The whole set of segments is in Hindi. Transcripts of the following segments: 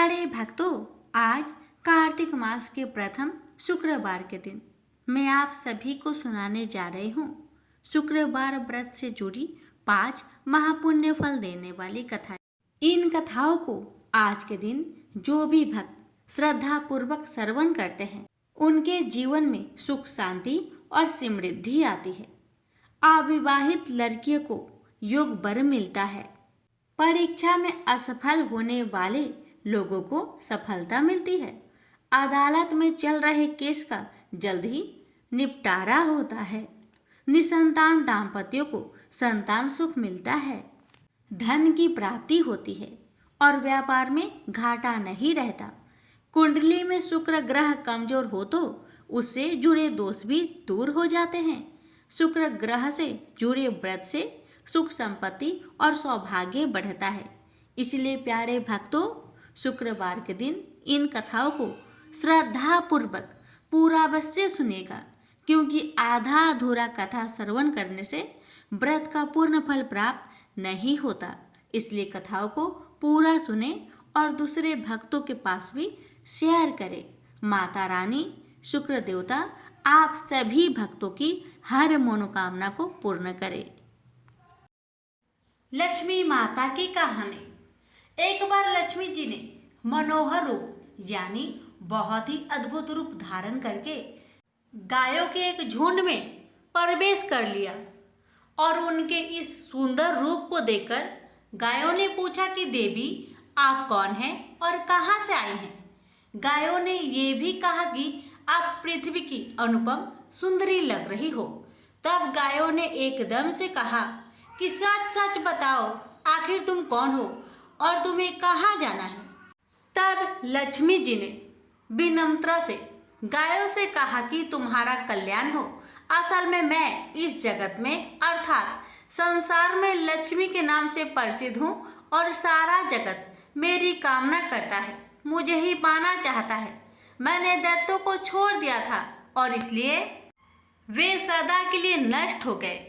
प्यारे भक्तों, आज कार्तिक मास के प्रथम शुक्रवार के दिन मैं आप सभी को सुनाने जा रही हूँ शुक्रवार व्रत से जुड़ी 5 महापुण्य फल देने वाली कथाएं। इन कथाओं को आज के दिन जो भी भक्त श्रद्धा पूर्वक श्रवण करते हैं उनके जीवन में सुख शांति और समृद्धि आती है। अविवाहित लड़कियों को योग वर मिलता है। परीक्षा में असफल होने वाले लोगों को सफलता मिलती है। अदालत में चल रहे केस का जल्द ही निपटारा होता है। निसंतान दाम्पत्यों को संतान सुख मिलता है। धन की प्राप्ति होती है और व्यापार में घाटा नहीं रहता। कुंडली में शुक्र ग्रह कमजोर हो तो उससे जुड़े दोष भी दूर हो जाते हैं। शुक्र ग्रह से जुड़े व्रत से सुख संपत्ति और सौभाग्य बढ़ता है। इसलिए प्यारे भक्तों, शुक्रवार के दिन इन कथाओं को श्रद्धा पूर्वक पूरा अवश्य सुनेगा, क्योंकि आधा अधूरा कथा श्रवण करने से व्रत का पूर्ण फल प्राप्त नहीं होता। इसलिए कथाओं को पूरा सुने और दूसरे भक्तों के पास भी शेयर करें। माता रानी शुक्र देवता आप सभी भक्तों की हर मनोकामना को पूर्ण करे। लक्ष्मी माता की कहानी। एक बार लक्ष्मी जी ने मनोहर रूप यानी बहुत ही अद्भुत रूप धारण करके गायों के एक झुंड में प्रवेश कर लिया और उनके इस सुंदर रूप को देखकर गायों ने पूछा कि देवी, आप कौन हैं और कहाँ से आई हैं? गायों ने ये भी कहा कि आप पृथ्वी की अनुपम सुंदरी लग रही हो। तब गायों ने एकदम से कहा कि सच सच बताओ, आखिर तुम कौन हो और तुम्हें कहाँ जाना है? तब लक्ष्मी जी ने विनम्रता से गायों से कहा कि तुम्हारा कल्याण हो। असल में मैं इस जगत में अर्थात संसार में लक्ष्मी के नाम से प्रसिद्ध हूँ और सारा जगत मेरी कामना करता है, मुझे ही पाना चाहता है। मैंने दैत्यों को छोड़ दिया था और इसलिए वे सदा के लिए नष्ट हो गए।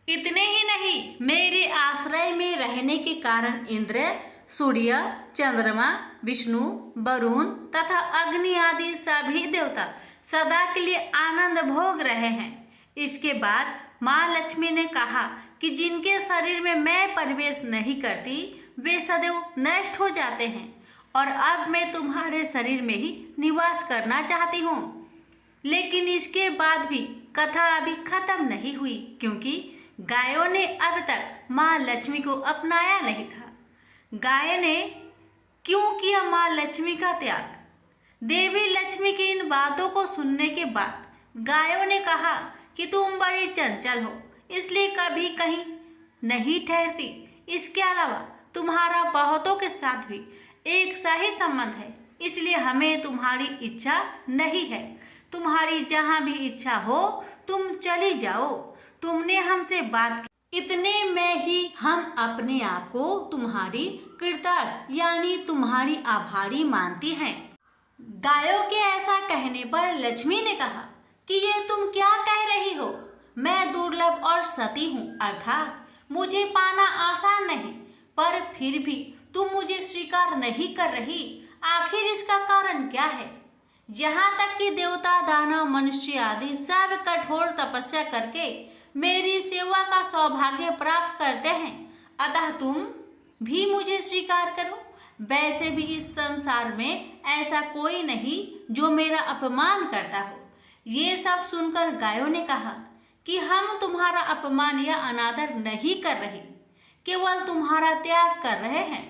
इतने ही नहीं, मेरे आश्रय में रहने के कारण इंद्र, सूर्य, चंद्रमा, विष्णु, वरुण तथा अग्नि आदि सभी देवता सदा के लिए आनंद भोग रहे हैं। इसके बाद माँ लक्ष्मी ने कहा कि जिनके शरीर में मैं प्रवेश नहीं करती वे सदैव नष्ट हो जाते हैं और अब मैं तुम्हारे शरीर में ही निवास करना चाहती हूँ। लेकिन इसके बाद भी कथा अभी खत्म नहीं हुई, क्योंकि गायों ने अब तक माँ लक्ष्मी को अपनाया नहीं था। गाय ने क्यों किया माँ लक्ष्मी का त्याग? देवी लक्ष्मी की इन बातों को सुनने के बाद गायों ने कहा कि तुम बड़ी चंचल हो, इसलिए कभी कहीं नहीं ठहरती। इसके अलावा तुम्हारा बहुतों के साथ भी एक सही संबंध है, इसलिए हमें तुम्हारी इच्छा नहीं है। तुम्हारी जहाँ भी इच्छा हो तुम चली जाओ। तुमने हमसे बात की, इतने में ही हम अपने आप को तुम्हारी कृतार्थ यानी तुम्हारी आभारी मानती हैं। गायों के ऐसा कहने पर लक्ष्मी ने कहा कि ये तुम क्या कह रही हो? मैं दुर्लभ और सती हूँ, अर्थात मुझे पाना आसान नहीं, पर फिर भी तुम मुझे स्वीकार नहीं कर रही। आखिर इसका कारण क्या है? यहाँ तक कि देवता, दानव, मनुष्य आदि सब कठोर तपस्या करके मेरी सेवा का सौभाग्य प्राप्त करते हैं, अतः तुम भी मुझे स्वीकार करो। वैसे भी इस संसार में ऐसा कोई नहीं जो मेरा अपमान करता हो। ये सब सुनकर गायों ने कहा कि हम तुम्हारा अपमान या अनादर नहीं कर रहे, केवल तुम्हारा त्याग कर रहे हैं,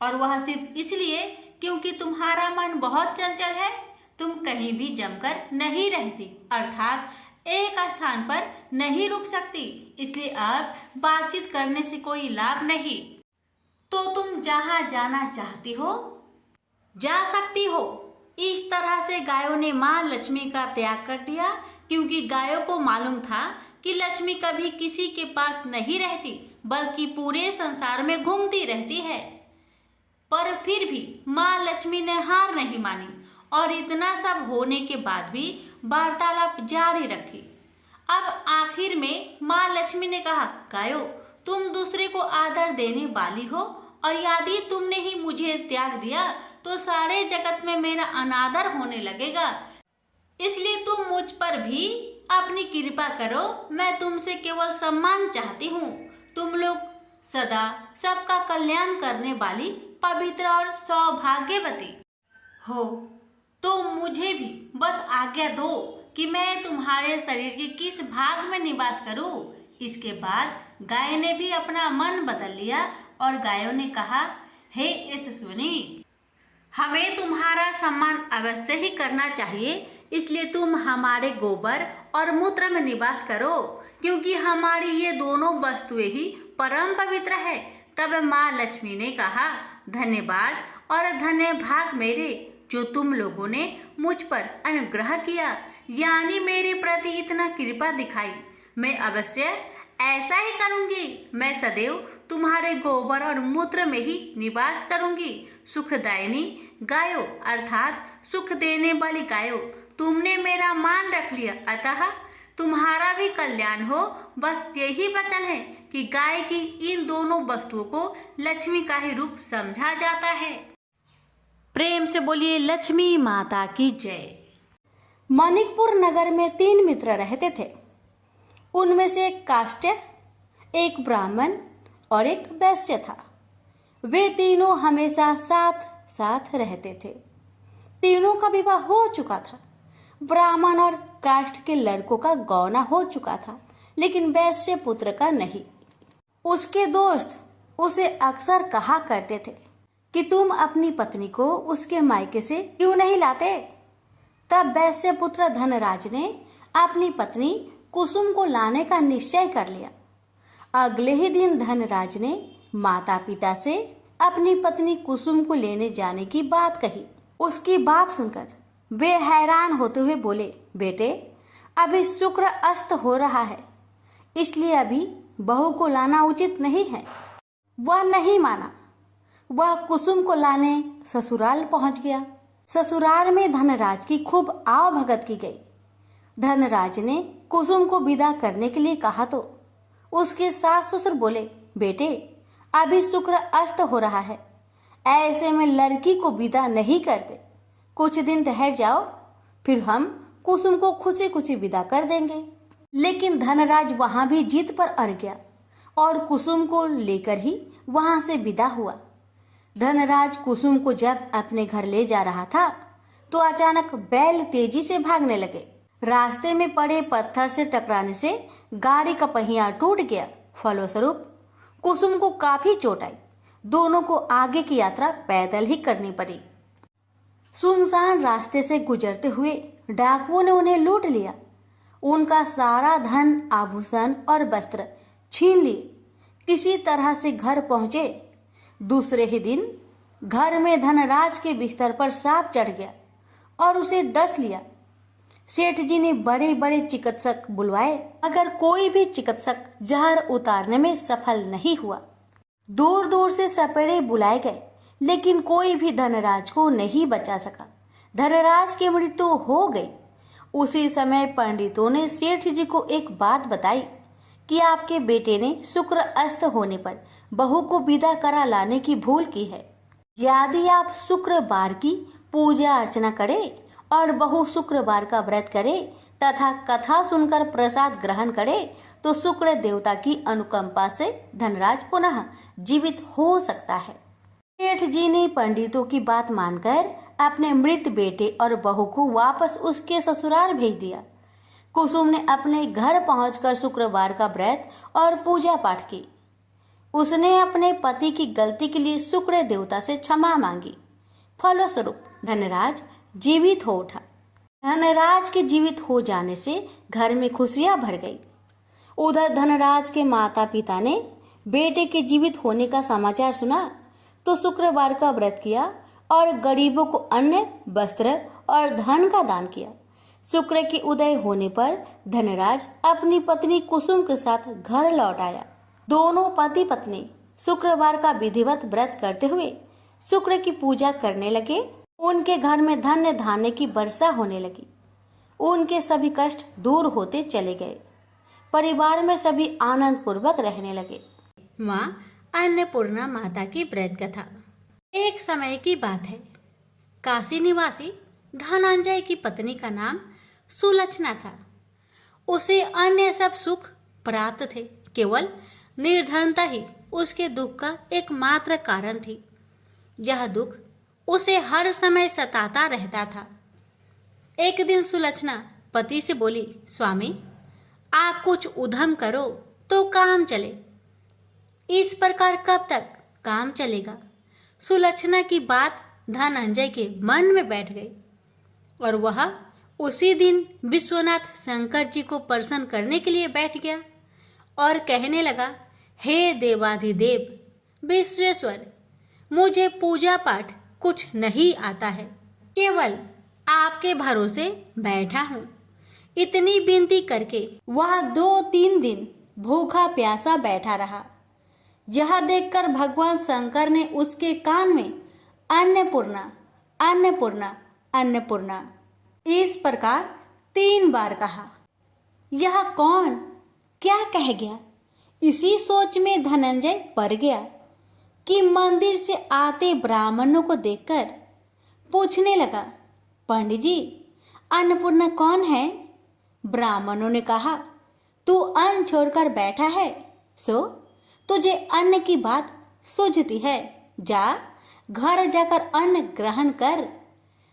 और वह सिर्फ इसलिए क्योंकि तुम्हारा मन बहुत चंचल है। तुम कहीं भी जमकर नहीं रहती, अर्थात एक स्थान पर नहीं रुक सकती, इसलिए अब बातचीत करने से कोई लाभ नहीं। तो तुम जहाँ जाना चाहती हो जा सकती हो। इस तरह से गायों ने माँ लक्ष्मी का त्याग कर दिया, क्योंकि गायों को मालूम था कि लक्ष्मी कभी किसी के पास नहीं रहती, बल्कि पूरे संसार में घूमती रहती है। पर फिर भी माँ लक्ष्मी ने हार नहीं मानी और इतना सब होने के बाद भी वार्तालाप जारी रखी। अब आखिर में माँ लक्ष्मी ने कहा, गायों, तुम दूसरे को आदर देने वाली हो और यदि तुमने ही मुझे त्याग दिया तो सारे जगत में मेरा अनादर होने लगेगा। इसलिए तुम मुझ पर भी अपनी कृपा करो। मैं तुमसे केवल सम्मान चाहती हूँ। तुम लोग सदा सबका कल्याण करने वाली पवित्र और सौभाग्यवती हो, तो मुझे भी बस आज्ञा दो कि मैं तुम्हारे शरीर के किस भाग में निवास करूं। इसके बाद गाय ने भी अपना मन बदल लिया और गायों ने कहा, हे यशस्विनी, हमें तुम्हारा सम्मान अवश्य ही करना चाहिए, इसलिए तुम हमारे गोबर और मूत्र में निवास करो, क्योंकि हमारी ये दोनों वस्तुएं ही परम पवित्र है। तब माँ लक्ष्मी ने कहा, धन्यवाद और धन्य भाग मेरे, जो तुम लोगों ने मुझ पर अनुग्रह किया, यानी मेरे प्रति इतना कृपा दिखाई। मैं अवश्य ऐसा ही करूंगी। मैं सदैव तुम्हारे गोबर और मूत्र में ही निवास करूंगी। सुखदायिनी गायो अर्थात सुख देने वाली गायो, तुमने मेरा मान रख लिया, अतः तुम्हारा भी कल्याण हो। बस यही वचन है कि गाय की इन दोनों वस्तुओं को लक्ष्मी का ही रूप समझा जाता है। प्रेम से बोलिए लक्ष्मी माता की जय। मानिकपुर नगर में 3 मित्र रहते थे। उनमें से एक काष्ट, एक ब्राह्मण और एक वैश्य था। वे तीनों हमेशा साथ साथ रहते थे। तीनों का विवाह हो चुका था। ब्राह्मण और काष्ट के लड़कों का गौना हो चुका था, लेकिन वैश्य पुत्र का नहीं। उसके दोस्त उसे अक्सर कहा करते थे कि तुम अपनी पत्नी को उसके मायके से क्यों नहीं लाते। तब वैश्य पुत्र धनराज ने अपनी पत्नी कुसुम को लाने का निश्चय कर लिया। अगले ही दिन धनराज ने माता पिता से अपनी पत्नी कुसुम को लेने जाने की बात कही। उसकी बात सुनकर वे हैरान होते हुए बोले, बेटे, अभी शुक्र अस्त हो रहा है, इसलिए अभी बहू को लाना उचित नहीं है। वह नहीं माना। वह कुसुम को लाने ससुराल पहुंच गया। ससुराल में धनराज की खूब आव भगत की गई। धनराज ने कुसुम को विदा करने के लिए कहा तो उसके सास ससुर बोले, बेटे, अभी शुक्र अस्त हो रहा है, ऐसे में लड़की को विदा नहीं करते। कुछ दिन ठहर जाओ, फिर हम कुसुम को खुशी खुशी विदा कर देंगे। लेकिन धनराज वहां भी जीत पर अड़ गया और कुसुम को लेकर ही वहां से विदा हुआ। धनराज कुसुम को जब अपने घर ले जा रहा था तो अचानक बैल तेजी से भागने लगे। रास्ते में पड़े पत्थर से टकराने से गाड़ी का पहिया टूट गया। फलस्वरूप कुसुम को काफी चोट आई। दोनों को आगे की यात्रा पैदल ही करनी पड़ी। सुनसान रास्ते से गुजरते हुए डाकुओं ने उन्हें लूट लिया। उनका सारा धन, आभूषण और वस्त्र छीन लिए। किसी तरह से घर पहुंचे। दूसरे ही दिन घर में धनराज के बिस्तर पर सांप चढ़ गया और उसे डस लिया। सेठ जी ने बड़े बड़े चिकित्सक बुलवाए, मगर कोई भी चिकित्सक जहर उतारने में सफल नहीं हुआ। दूर दूर से सपेरे बुलाए गए, लेकिन कोई भी धनराज को नहीं बचा सका। धनराज की मृत्यु हो गई। उसी समय पंडितों ने सेठ जी को एक बात बताई कि आपके बेटे ने शुक्र अस्त होने पर बहू को विदा करा लाने की भूल की है। यदि आप शुक्रवार की पूजा अर्चना करें और बहू शुक्रवार का व्रत करे तथा कथा सुनकर प्रसाद ग्रहण करे तो शुक्र देवता की अनुकंपा से धनराज पुनः जीवित हो सकता है। सेठ जी ने पंडितों की बात मानकर अपने मृत बेटे और बहू को वापस उसके ससुराल भेज दिया। कुसुम ने अपने घर पहुंचकर शुक्रवार का व्रत और पूजा पाठ की। उसने अपने पति की गलती के लिए शुक्र देवता से क्षमा मांगी। फलस्वरूप धनराज जीवित हो उठा। धनराज के जीवित हो जाने से घर में खुशियां भर गई। उधर धनराज के माता पिता ने बेटे के जीवित होने का समाचार सुना तो शुक्रवार का व्रत किया और गरीबों को अन्न, वस्त्र और धन का दान किया। शुक्र के उदय होने पर धनराज अपनी पत्नी कुसुम के साथ घर लौट आया। दोनों पति पत्नी शुक्रवार का विधिवत व्रत करते हुए शुक्र की पूजा करने लगे। उनके घर में धन्य धान्य की वर्षा होने लगी। उनके सभी कष्ट दूर होते चले गए। परिवार में सभी आनंद पूर्वक रहने लगे। माँ, अन्नपूर्णा माता की व्रत कथा। एक समय की बात है। काशी निवासी धनंजय की पत्नी का नाम सुलक्षणा था। उसे अन्य सब सुख प्राप्त थे, केवल निर्धनता ही उसके दुख का एकमात्र कारण थी। यह दुख उसे हर समय सताता रहता था। एक दिन सुलक्षणा पति से बोली, स्वामी, आप कुछ उद्यम करो तो काम चले। इस प्रकार कब तक काम चलेगा? सुलक्षणा की बात धनंजय के मन में बैठ गई और वह उसी दिन विश्वनाथ शंकर जी को प्रसन्न करने के लिए बैठ गया और कहने लगा, हे देवाधिदेव विश्वेश्वर, मुझे पूजा पाठ कुछ नहीं आता है, केवल आपके भरोसे बैठा हूँ। इतनी विनती करके वह 2-3 दिन भूखा प्यासा बैठा रहा। यह देखकर भगवान शंकर ने उसके कान में अन्नपूर्णा अन्नपूर्णा अन्नपूर्णा इस प्रकार 3 बार कहा। यह कौन क्या कह गया? इसी सोच में धनंजय पड़ गया कि मंदिर से आते ब्राह्मणों को देखकर पूछने लगा, पंडित जी, अन्नपूर्णा कौन है? ब्राह्मणों ने कहा, तू अन्न छोड़कर बैठा है, सो तुझे अन्न की बात सूझती है। जा घर जाकर अन्न ग्रहण कर।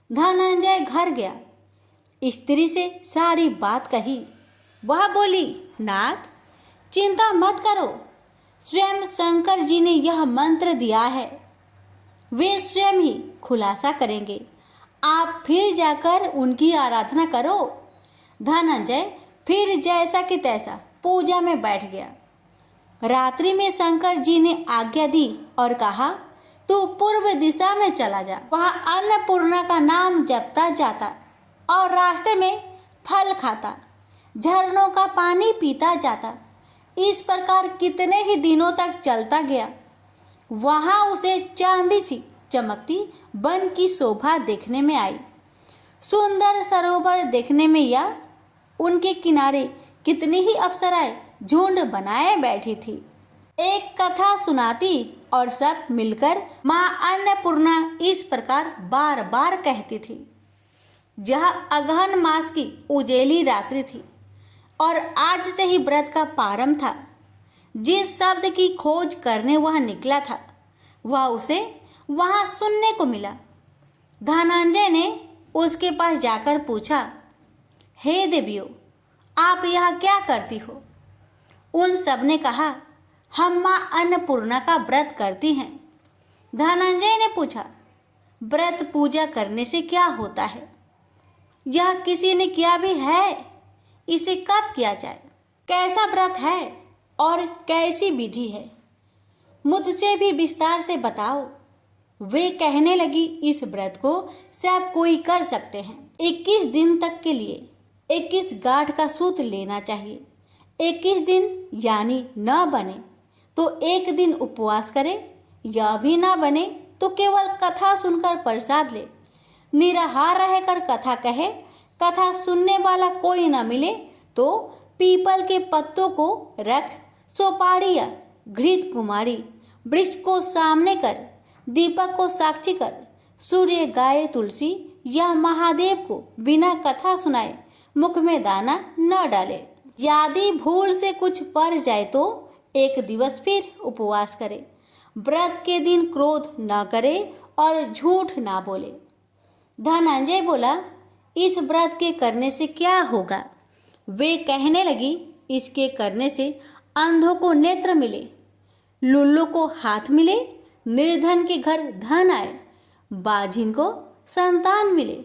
धनंजय घर गया, स्त्री से सारी बात कही। वह बोली, नाथ, चिंता मत करो, स्वयं शंकर जी ने यह मंत्र दिया है, वे स्वयं ही खुलासा करेंगे। आप फिर जाकर उनकी आराधना करो। धनंजय फिर जैसा कि तैसा पूजा में बैठ गया। रात्रि में शंकर जी ने आज्ञा दी और कहा, तू पूर्व दिशा में चला जा। वहां अन्नपूर्णा का नाम जपता जाता और रास्ते में फल खाता, झरनों का पानी पीता जाता। इस प्रकार कितने ही दिनों तक चलता गया। वहां उसे चांदी सी चमकती वन की शोभा देखने में आई। सुंदर सरोवर देखने में या उनके किनारे कितनी ही अप्सराएं झुंड बनाए बैठी थी। एक कथा सुनाती और सब मिलकर मां अन्नपूर्णा इस प्रकार बार बार कहती थी। यह अगहन मास की उजेली रात्रि थी और आज से ही व्रत का प्रारंभ था। जिस शब्द की खोज करने वह निकला था, वह उसे वहां सुनने को मिला। धनंजय ने उसके पास जाकर पूछा, हे देवियों, आप यहाँ क्या करती हो? उन सब ने कहा, हम मां अन्नपूर्णा का व्रत करती हैं। धनंजय ने पूछा, व्रत पूजा करने से क्या होता है? यह किसी ने किया भी है? इसे कब किया जाए? कैसा व्रत है और कैसी विधि है? मुझसे भी विस्तार से बताओ। वे कहने लगी, इस व्रत को सब कोई कर सकते हैं। 21 दिन तक के लिए 21 गांठ का सूत लेना चाहिए। 21 दिन यानी न बने तो एक दिन उपवास करे, या भी ना बने तो केवल कथा सुनकर प्रसाद ले। निराहार रहकर कथा कहे, कथा सुनने वाला कोई न मिले तो पीपल के पत्तों को रख, सुपारी या घृत कुमारी वृक्ष को सामने कर, दीपक को साक्षी कर, सूर्य, गाय, तुलसी या महादेव को बिना कथा सुनाए मुख में दाना न डाले। यदि भूल से कुछ पड़ जाए तो एक दिवस फिर उपवास करे। व्रत के दिन क्रोध न करे और झूठ ना बोले। धनंजय बोला, इस व्रत के करने से क्या होगा? वे कहने लगी, इसके करने से अंधों को नेत्र मिले, लुल्लू को हाथ मिले, निर्धन के घर धन आए, बाझिन को संतान मिले,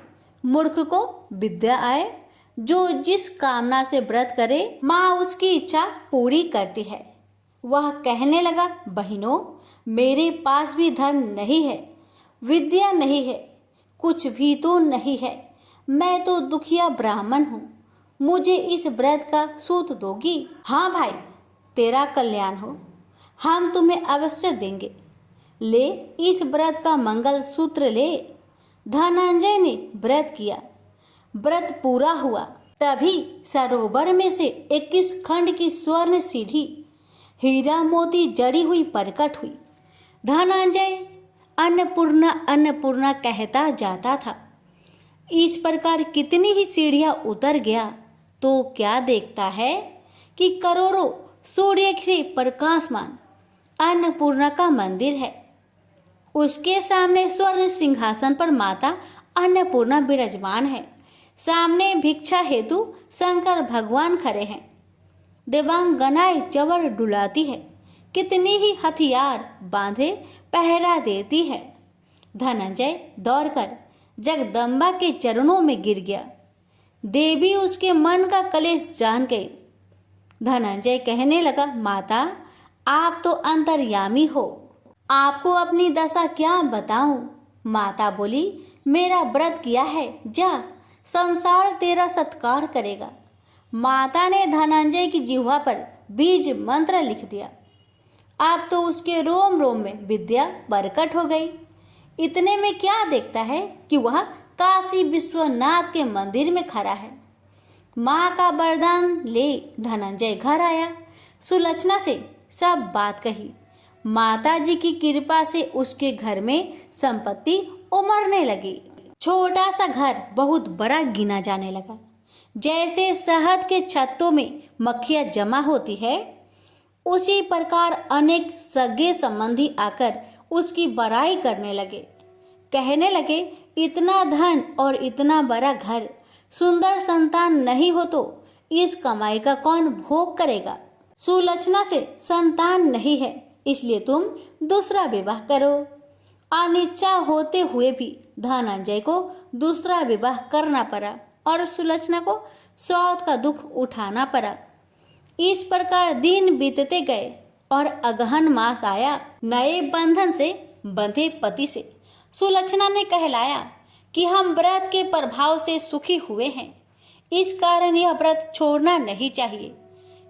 मूर्ख को विद्या आए। जो जिस कामना से व्रत करे माँ उसकी इच्छा पूरी करती है। वह कहने लगा, बहनों, मेरे पास भी धन नहीं है, विद्या नहीं है, कुछ भी तो नहीं है। मैं तो दुखिया ब्राह्मण हूँ, मुझे इस व्रत का सूत दोगी? हाँ भाई, तेरा कल्याण हो, हम तुम्हें अवश्य देंगे। ले इस व्रत का मंगल सूत्र ले। धनंजय ने व्रत किया। व्रत पूरा हुआ, तभी सरोवर में से 21 खंड की स्वर्ण सीढ़ी हीरा मोती जड़ी हुई प्रकट हुई। धनंजय अन्नपूर्णा अन्नपूर्णा कहता जाता था। इस प्रकार कितनी ही सीढ़ियां उतर गया तो क्या देखता है कि करोड़ों सूर्य से प्रकाशमान अन्नपूर्णा का मंदिर है। उसके सामने स्वर्ण सिंहासन पर माता अन्नपूर्णा विराजमान है। सामने भिक्षा हेतु शंकर भगवान खड़े हैं। देवांगनाएं चवर डुलाती है। कितनी ही हथियार बांधे पहरा देती है। धनंजय दौड़कर जगदम्बा के चरणों में गिर गया। देवी उसके मन का कलेश जान गई। धनंजय कहने लगा, माता आप तो अंतर्यामी हो, आपको अपनी दशा क्या बताऊं। माता बोली, मेरा व्रत किया है, जा संसार तेरा सत्कार करेगा। माता ने धनंजय की जिह्वा पर बीज मंत्र लिख दिया। अब तो उसके रोम रोम में विद्या प्रकट हो गई। इतने में क्या देखता है कि वह काशी विश्वनाथ के मंदिर में खड़ा है। माँ का वरदान ले धनंजय घर आया। सुलक्षणा से सब बात कही। माता जी की कृपा से उसके घर में संपत्ति उमड़ने लगी। छोटा सा घर बहुत बड़ा गिना जाने लगा। जैसे शहद के छत्तों में मक्खियाँ जमा होती है, उसी प्रकार अनेक सगे संबंधी आकर उसकी बड़ाई करने लगे। कहने लगे, इतना धन और इतना बड़ा घर, सुंदर संतान नहीं हो तो इस कमाई का कौन भोग करेगा। सुलक्षणा से संतान नहीं है, इसलिए तुम दूसरा विवाह करो। अनिच्छा होते हुए भी धनंजय को दूसरा विवाह करना पड़ा और सुलक्षणा को सौत का दुख उठाना पड़ा। इस प्रकार दिन बीतते गए और अगहन मास आया। नए बंधन से बंधे पति से सुलक्षणा ने कहलाया कि हम व्रत के प्रभाव से सुखी हुए हैं, इस कारण यह व्रत छोड़ना नहीं चाहिए।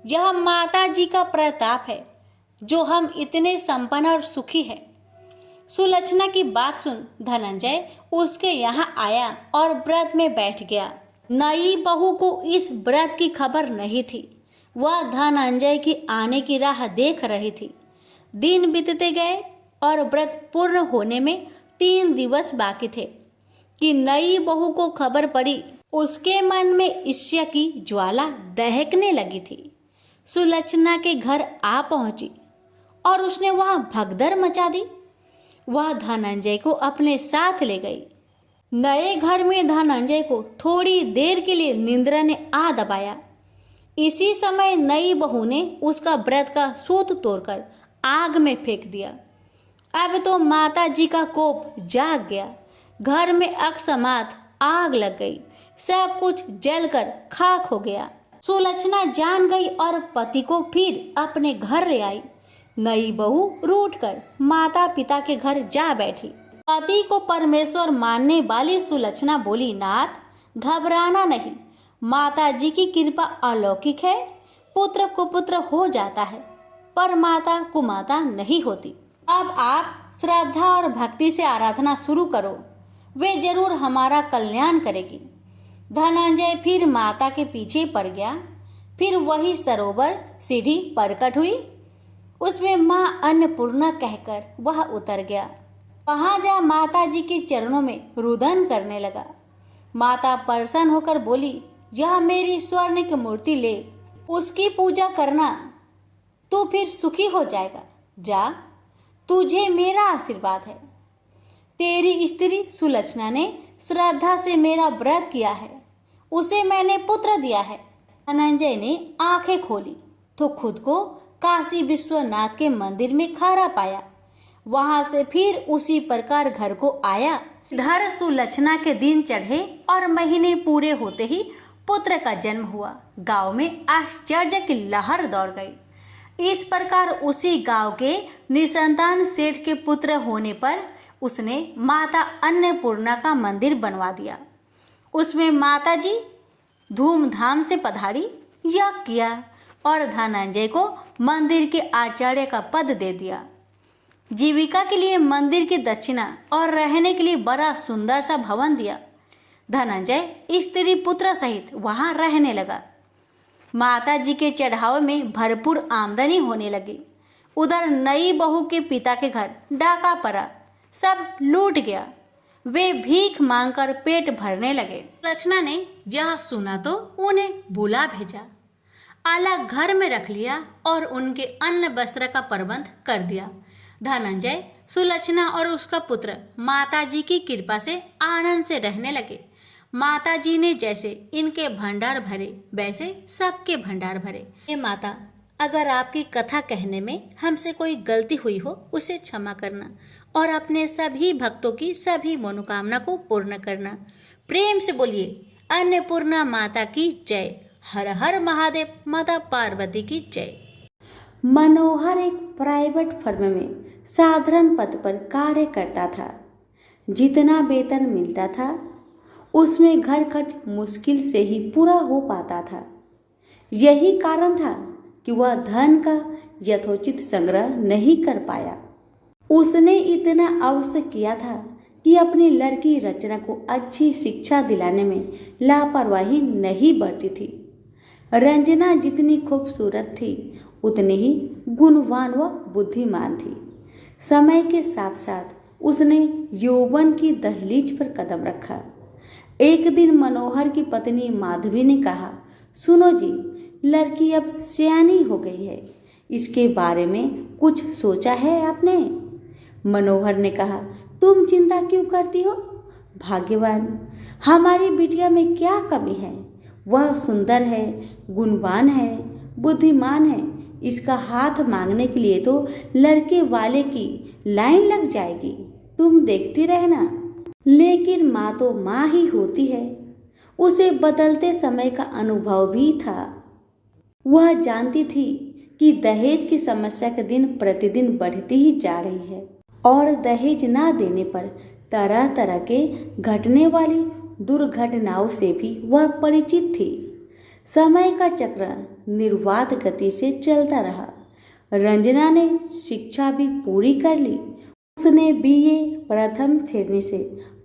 यह माता जी का प्रताप है जो हम इतने संपन्न और सुखी हैं। सुलक्षणा की बात सुन धनंजय उसके यहाँ आया और व्रत में बैठ गया। नई बहू को इस व्रत की खबर नहीं थी। वह धनंजय की आने की राह देख रही थी। दिन बीतते गए और व्रत पूर्ण होने में 3 दिवस बाकी थे कि नई बहू को खबर पड़ी। उसके मन में ईर्ष्या की ज्वाला दहकने लगी थी। सुलक्षणा के घर आ पहुंची और उसने वहां भगदड़ मचा दी। वह धनंजय को अपने साथ ले गई। नए घर में धनंजय को थोड़ी देर के लिए निंद्रा ने आ दबाया। इसी समय नई बहू ने उसका व्रत का सूत तोड़कर आग में फेंक दिया। अब तो माता जी का कोप जाग गया। घर में अकस्मात आग लग गई। सब कुछ जलकर खाक हो गया। सुलक्षणा जान गई और पति को फिर अपने घर ले आई। नई बहू रूठकर माता पिता के घर जा बैठी। पति को परमेश्वर मानने वाली सुलक्षणा बोली, नाथ घबराना नहीं, माता जी की कृपा अलौकिक है। पुत्र कुपुत्र हो जाता है पर माता कुमाता नहीं होती। अब आप श्रद्धा और भक्ति से आराधना शुरू करो, वे जरूर हमारा कल्याण करेगी। धनंजय फिर माता के पीछे पड़ गया। फिर वही सरोवर सीढ़ी प्रकट हुई। उसमें माँ अन्नपूर्णा कहकर वह उतर गया। वहां जा माता जी के चरणों में रुदन करने लगा। माता प्रसन्न होकर बोली, यह मेरी स्वर्ण की मूर्ति ले, उसकी पूजा करना, तू फिर सुखी हो जाएगा। जा, तुझे मेरा आशीर्वाद है। तेरी स्त्री सुलक्षणा ने श्रद्धा से मेरा व्रत किया है, उसे मैंने पुत्र दिया है। धनंजय ने आंखें खोली तो खुद को काशी विश्वनाथ के मंदिर में खड़ा पाया। वहां से फिर उसी प्रकार घर को आया। इधर सुलक्षणा के दिन चढ़े और महीने पूरे होते ही पुत्र का जन्म हुआ। गांव में आश्चर्य की लहर दौड़ गई। इस प्रकार उसी गांव के निसंतान सेठ के पुत्र होने पर उसने माता अन्नपूर्णा का मंदिर बनवा दिया। उसमें माता जी धूमधाम से पधारी, यज्ञ किया और धनंजय को मंदिर के आचार्य का पद दे दिया। जीविका के लिए मंदिर की दक्षिणा और रहने के लिए बड़ा सुंदर सा भवन दिया। धनंजय स्त्री पुत्र सहित वहां रहने लगा। माता जी के चढ़ावे में भरपूर आमदनी होने लगी। उधर नई बहू के पिता के घर डाका पड़ा, सब लूट गया। वे भीख मांगकर पेट भरने लगे। सुलक्षणा ने यह सुना तो उन्हें बुला भेजा, अलग घर में रख लिया और उनके अन्न वस्त्र का प्रबंध कर दिया। धनंजय, सुलक्षणा और उसका पुत्र माताजी की कृपा से आनंद से रहने लगे। माताजी ने जैसे इनके भंडार भरे वैसे सबके भंडार भरे। हे माता, अगर आपकी कथा कहने में हमसे कोई गलती हुई हो उसे क्षमा करना और अपने सभी भक्तों की सभी मनोकामना को पूर्ण करना। प्रेम से बोलिए अन्नपूर्णा माता की जय। हर हर महादेव, माता पार्वती की जय। मनोहर एक प्राइवेट फर्म में साधारण पद पर कार्य करता था। जितना वेतन मिलता था उसमें घर खर्च मुश्किल से ही पूरा हो पाता था। यही कारण था कि वह धन का यथोचित संग्रह नहीं कर पाया। उसने इतना अवश्य किया था कि अपनी लड़की रचना को अच्छी शिक्षा दिलाने में लापरवाही नहीं बरती थी। रंजना जितनी खूबसूरत थी उतनी ही गुणवान व बुद्धिमान थी। समय के साथ साथ उसने यौवन की दहलीज पर कदम रखा। एक दिन मनोहर की पत्नी माधवी ने कहा, सुनो जी, लड़की अब सयानी हो गई है, इसके बारे में कुछ सोचा है आपने? मनोहर ने कहा, तुम चिंता क्यों करती हो? भाग्यवान, हमारी बिटिया में क्या कमी है? वह सुंदर है, गुणवान है, बुद्धिमान है। इसका हाथ मांगने के लिए तो लड़के वाले की लाइन लग जाएगी, तुम देखती रहना। लेकिन माँ तो माँ ही होती है। उसे बदलते समय का अनुभव भी था। वह जानती थी कि दहेज की समस्या के दिन प्रतिदिन बढ़ती ही जा रही है और दहेज ना देने पर तरह तरह के घटने वाली दुर्घटनाओं से भी वह परिचित थी। समय का चक्र निर्वाध गति से चलता रहा। रंजना ने शिक्षा भी पूरी कर ली। उसने बीए प्रथम श्रेणी से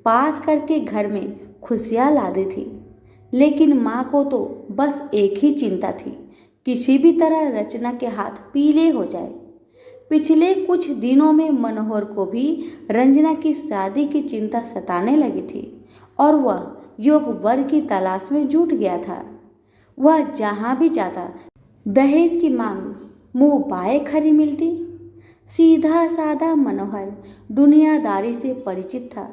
पास करके घर में खुशियां ला दी थी। लेकिन माँ को तो बस एक ही चिंता थी, किसी भी तरह रचना के हाथ पीले हो जाए। पिछले कुछ दिनों में मनोहर को भी रंजना की शादी की चिंता सताने लगी थी और वह योग वर की तलाश में जुट गया था। वह जहाँ भी जाता दहेज की मांग मुंह बाए खरी मिलती। सीधा साधा मनोहर दुनियादारी से परिचित था।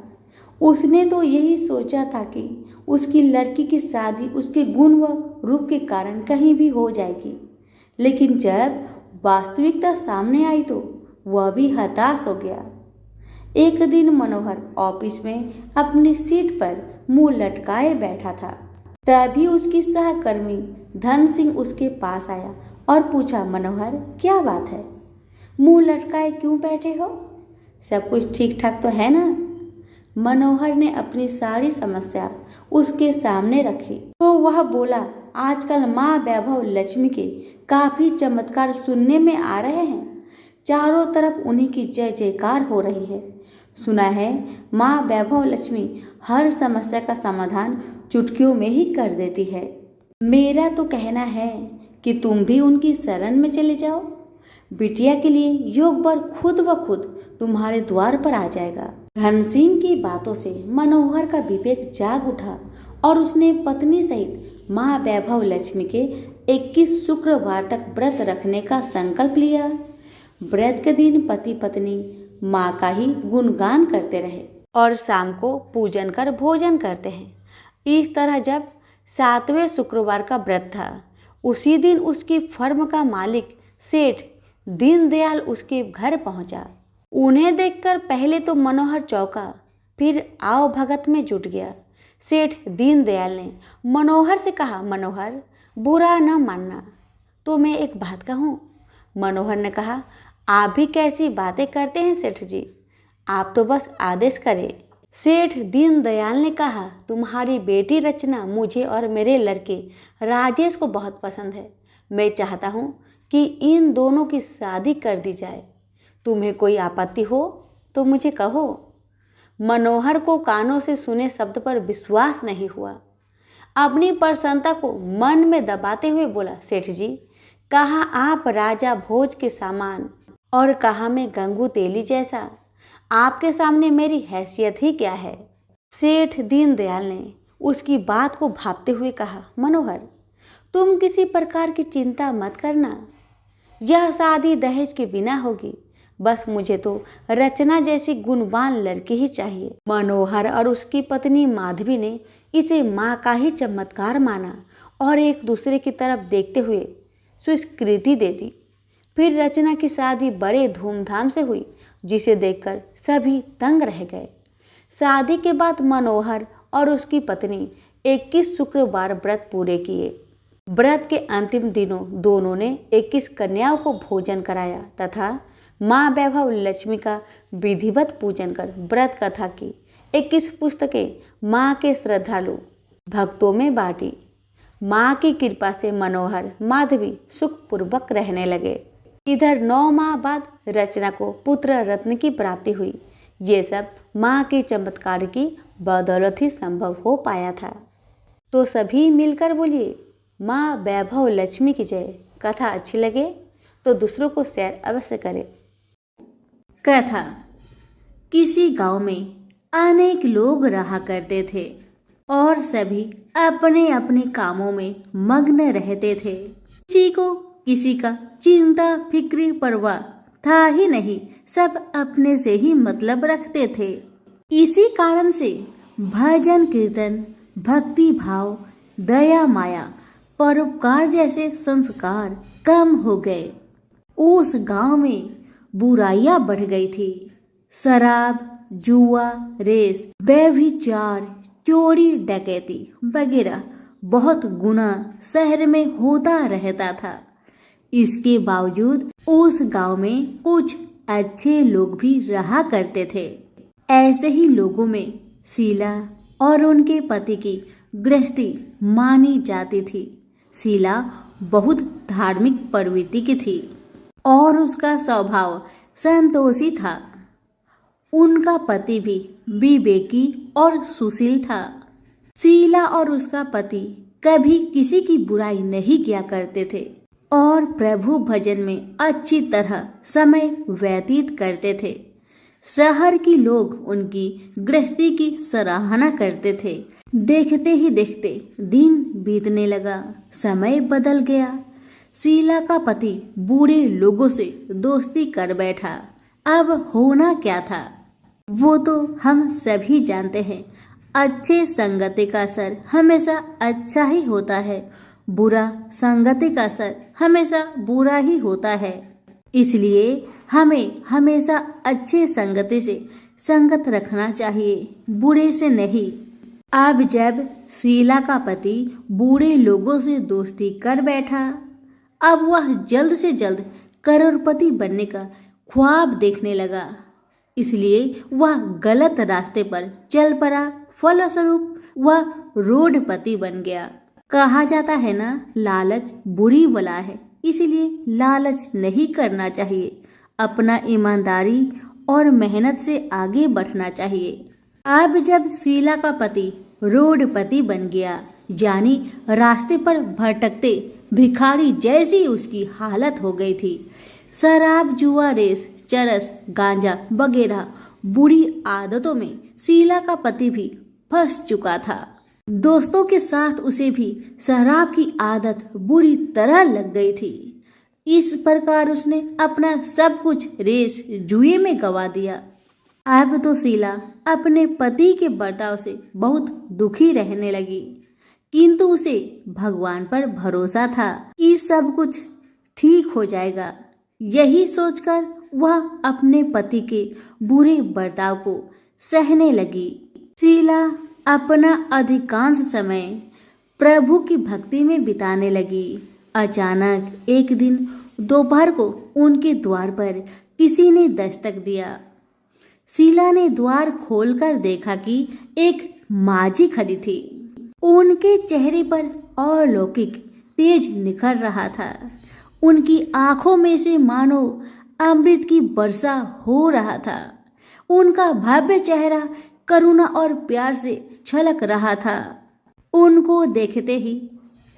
उसने तो यही सोचा था कि उसकी लड़की की शादी उसके गुण व रूप के कारण कहीं भी हो जाएगी। लेकिन जब वास्तविकता सामने आई तो वह भी हताश हो गया। एक दिन मनोहर ऑफिस में अपनी सीट पर मुंह लटकाए बैठा था। तभी उसकी सहकर्मी धन सिंह उसके पास आया और पूछा, मनोहर क्या बात है, मुंह लटकाए क्यों बैठे हो? सब कुछ ठीक ठाक तो है ना? मनोहर ने अपनी सारी समस्या उसके सामने रखी तो वह बोला, आजकल माँ वैभव लक्ष्मी के काफी चमत्कार सुनने में आ रहे हैं। चारों तरफ उन्हीं की जय जयकार हो रही है। सुना है माँ वैभव लक्ष्मी हर समस्या का समाधान चुटकियों में ही कर देती है। मेरा तो कहना है कि तुम भी उनकी शरण में चले जाओ। बिटिया के लिए योग वर खुद ब खुद तुम्हारे द्वार पर आ जाएगा। धन सिंह की बातों से मनोहर का विवेक जाग उठा और उसने पत्नी सहित माँ वैभव लक्ष्मी के 21 शुक्रवार तक व्रत रखने का संकल्प लिया। व्रत के दिन पति पत्नी माँ का ही गुणगान करते रहे और शाम को पूजन कर भोजन करते हैं। इस तरह जब 7वें शुक्रवार का व्रत था, उसी दिन उसकी फर्म का मालिक सेठ दीनदयाल उसके घर पहुंचा। उन्हें देखकर पहले तो मनोहर चौंका, फिर आओ भगत में जुट गया। सेठ दीनदयाल ने मनोहर से कहा, मनोहर बुरा न मानना, तो मैं एक बात कहूँ। मनोहर ने कहा, आप भी कैसी बातें करते हैं सेठ जी, आप तो बस आदेश करें। सेठ दीनदयाल ने कहा, तुम्हारी बेटी रचना मुझे और मेरे लड़के राजेश को बहुत पसंद है। मैं चाहता हूँ कि इन दोनों की शादी कर दी जाए। तुम्हें कोई आपत्ति हो तो मुझे कहो। मनोहर को कानों से सुने शब्द पर विश्वास नहीं हुआ। अपनी प्रसन्नता को मन में दबाते हुए बोला, सेठ जी, कहाँ आप राजा भोज के सामान और कहाँ मैं गंगू तेली जैसा। आपके सामने मेरी हैसियत ही क्या है। सेठ दीनदयाल ने उसकी बात को भांपते हुए कहा, मनोहर, तुम किसी प्रकार की चिंता मत करना। यह शादी दहेज के बिना होगी। बस मुझे तो रचना जैसी गुणवान लड़की ही चाहिए। मनोहर और उसकी पत्नी माधवी ने इसे माँ का ही चमत्कार माना और एक दूसरे की तरफ देखते हुए स्वीकृति दे दी। फिर रचना की शादी बड़े धूमधाम से हुई, जिसे देखकर सभी दंग रह गए। शादी के बाद मनोहर और उसकी पत्नी 21 शुक्रवार व्रत पूरे किए। व्रत के अंतिम दिनों दोनों ने 21 कन्याओं को भोजन कराया तथा माँ वैभव लक्ष्मी का विधिवत पूजन कर व्रत कथा की 21 पुस्तकें माँ के श्रद्धालु भक्तों में बांटी। माँ की कृपा से मनोहर माधवी सुखपूर्वक रहने लगे। इधर 9 माह बाद रचना को पुत्र रत्न की प्राप्ति हुई। ये सब माँ के चमत्कार की बदौलत ही संभव हो पाया था। तो सभी मिलकर बोलिए, माँ वैभव लक्ष्मी की जय। कथा अच्छी लगे तो दूसरों को शेयर अवश्य करें। कथा। किसी गांव में अनेक लोग रहा करते थे और सभी अपने अपने कामों में मग्न रहते थे। किसी को किसी का चिंता फिक्र परवाह था ही नहीं। सब अपने से ही मतलब रखते थे। इसी कारण से भजन कीर्तन, भक्ति भाव, दया माया, परोपकार जैसे संस्कार कम हो गए। उस गांव में बुराइयां बढ़ गई थी। शराब, जुआ, रेस, व्यभिचार, चोरी डकैती वगैरह बहुत गुना शहर में होता रहता था। इसके बावजूद उस गांव में कुछ अच्छे लोग भी रहा करते थे। ऐसे ही लोगों में शीला और उनके पति की गृहस्थी मानी जाती थी। शीला बहुत धार्मिक प्रवृत्ति की थी और उसका स्वभाव संतोषी था। उनका पति भी विवेकी और सुशील था। शीला और उसका पति कभी किसी की बुराई नहीं किया करते थे और प्रभु भजन में अच्छी तरह समय व्यतीत करते थे। शहर के लोग उनकी गृहस्थी की सराहना करते थे। देखते ही देखते दिन बीतने लगा, समय बदल गया। शीला का पति बुरे लोगों से दोस्ती कर बैठा। अब होना क्या था वो तो हम सभी जानते हैं। अच्छे संगति का असर हमेशा अच्छा ही होता है, बुरा संगति का असर हमेशा बुरा ही होता है। इसलिए हमें हमेशा अच्छे संगति से संगत रखना चाहिए, बुरे से नहीं। अब जब शीला का पति बुरे लोगों से दोस्ती कर बैठा, अब वह जल्द से जल्द करोड़पति बनने का ख्वाब देखने लगा। इसलिए वह गलत रास्ते पर चल पड़ा। फलस्वरूप वह रोडपति बन गया। कहा जाता है ना, लालच बुरी बला है, इसलिए लालच नहीं करना चाहिए। अपना ईमानदारी और मेहनत से आगे बढ़ना चाहिए। अब जब शीला का पति रोडपति बन गया, यानी रास्ते पर भटकते भिखारी जैसी उसकी हालत हो गई थी। शराब, जुआ, रेस, चरस, गांजा वगैरह बुरी आदतों में शीला का पति भी फंस चुका था। दोस्तों के साथ उसे भी शराब की आदत बुरी तरह लग गई थी। इस प्रकार उसने अपना सब कुछ रेस जुए में गवा दिया। अब तो शीला अपने पति के बर्ताव से बहुत दुखी रहने लगी, किंतु उसे भगवान पर भरोसा था कि सब कुछ ठीक हो जाएगा। यही सोचकर वह अपने पति के बुरे बर्ताव को सहने लगी। शीला अपना अधिकांश समय प्रभु की भक्ति में बिताने लगी। अचानक एक दिन दोपहर को उनके द्वार पर किसी ने दस्तक दिया। शीला ने द्वार खोलकर देखा कि एक माझी खड़ी थी। उनके चेहरे पर अलौकिक तेज निखर रहा था। उनकी आंखों में से मानो अमृत की वर्षा हो रहा था। उनका भव्य चेहरा करुणा और प्यार से छलक रहा था। उनको देखते ही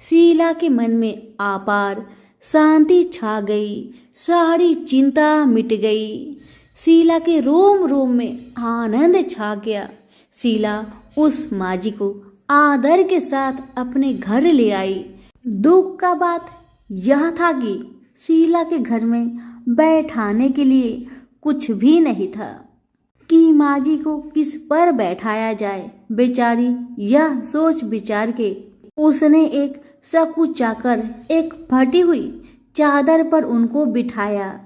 शीला के मन में अपार शांति छा गई, सारी चिंता मिट गई। शीला के रोम रोम में आनंद छा गया। शीला उस माजी को आदर के साथ अपने घर ले आई। दुख का बात यह था कि शीला के घर में बैठाने के लिए कुछ भी नहीं था कि माजी को किस पर बैठाया जाए। बेचारी यह सोच विचार के उसने एक सकुचाकर एक फटी हुई चादर पर उनको बिठाया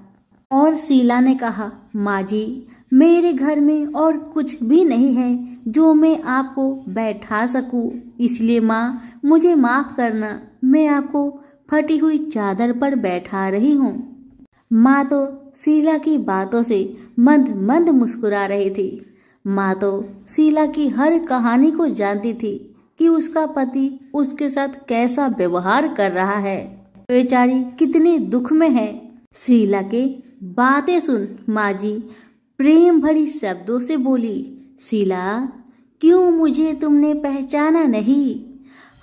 और शीला ने कहा, माजी, मेरे घर में और कुछ भी नहीं है जो मैं आपको बैठा सकूं, इसलिए माँ मुझे माफ करना, मैं आपको फटी हुई चादर पर बैठा रही हूँ। माँ तो शीला की बातों से मंद मंद मुस्कुरा रही थी। माँ तो शीला की हर कहानी को जानती थी कि उसका पति उसके साथ कैसा व्यवहार कर रहा है। बेचारी कितने दुख में है। शीला के बातें सुन माजी प्रेम भरी शब्दों से बोली, शीला, क्यों मुझे तुमने पहचाना नहीं?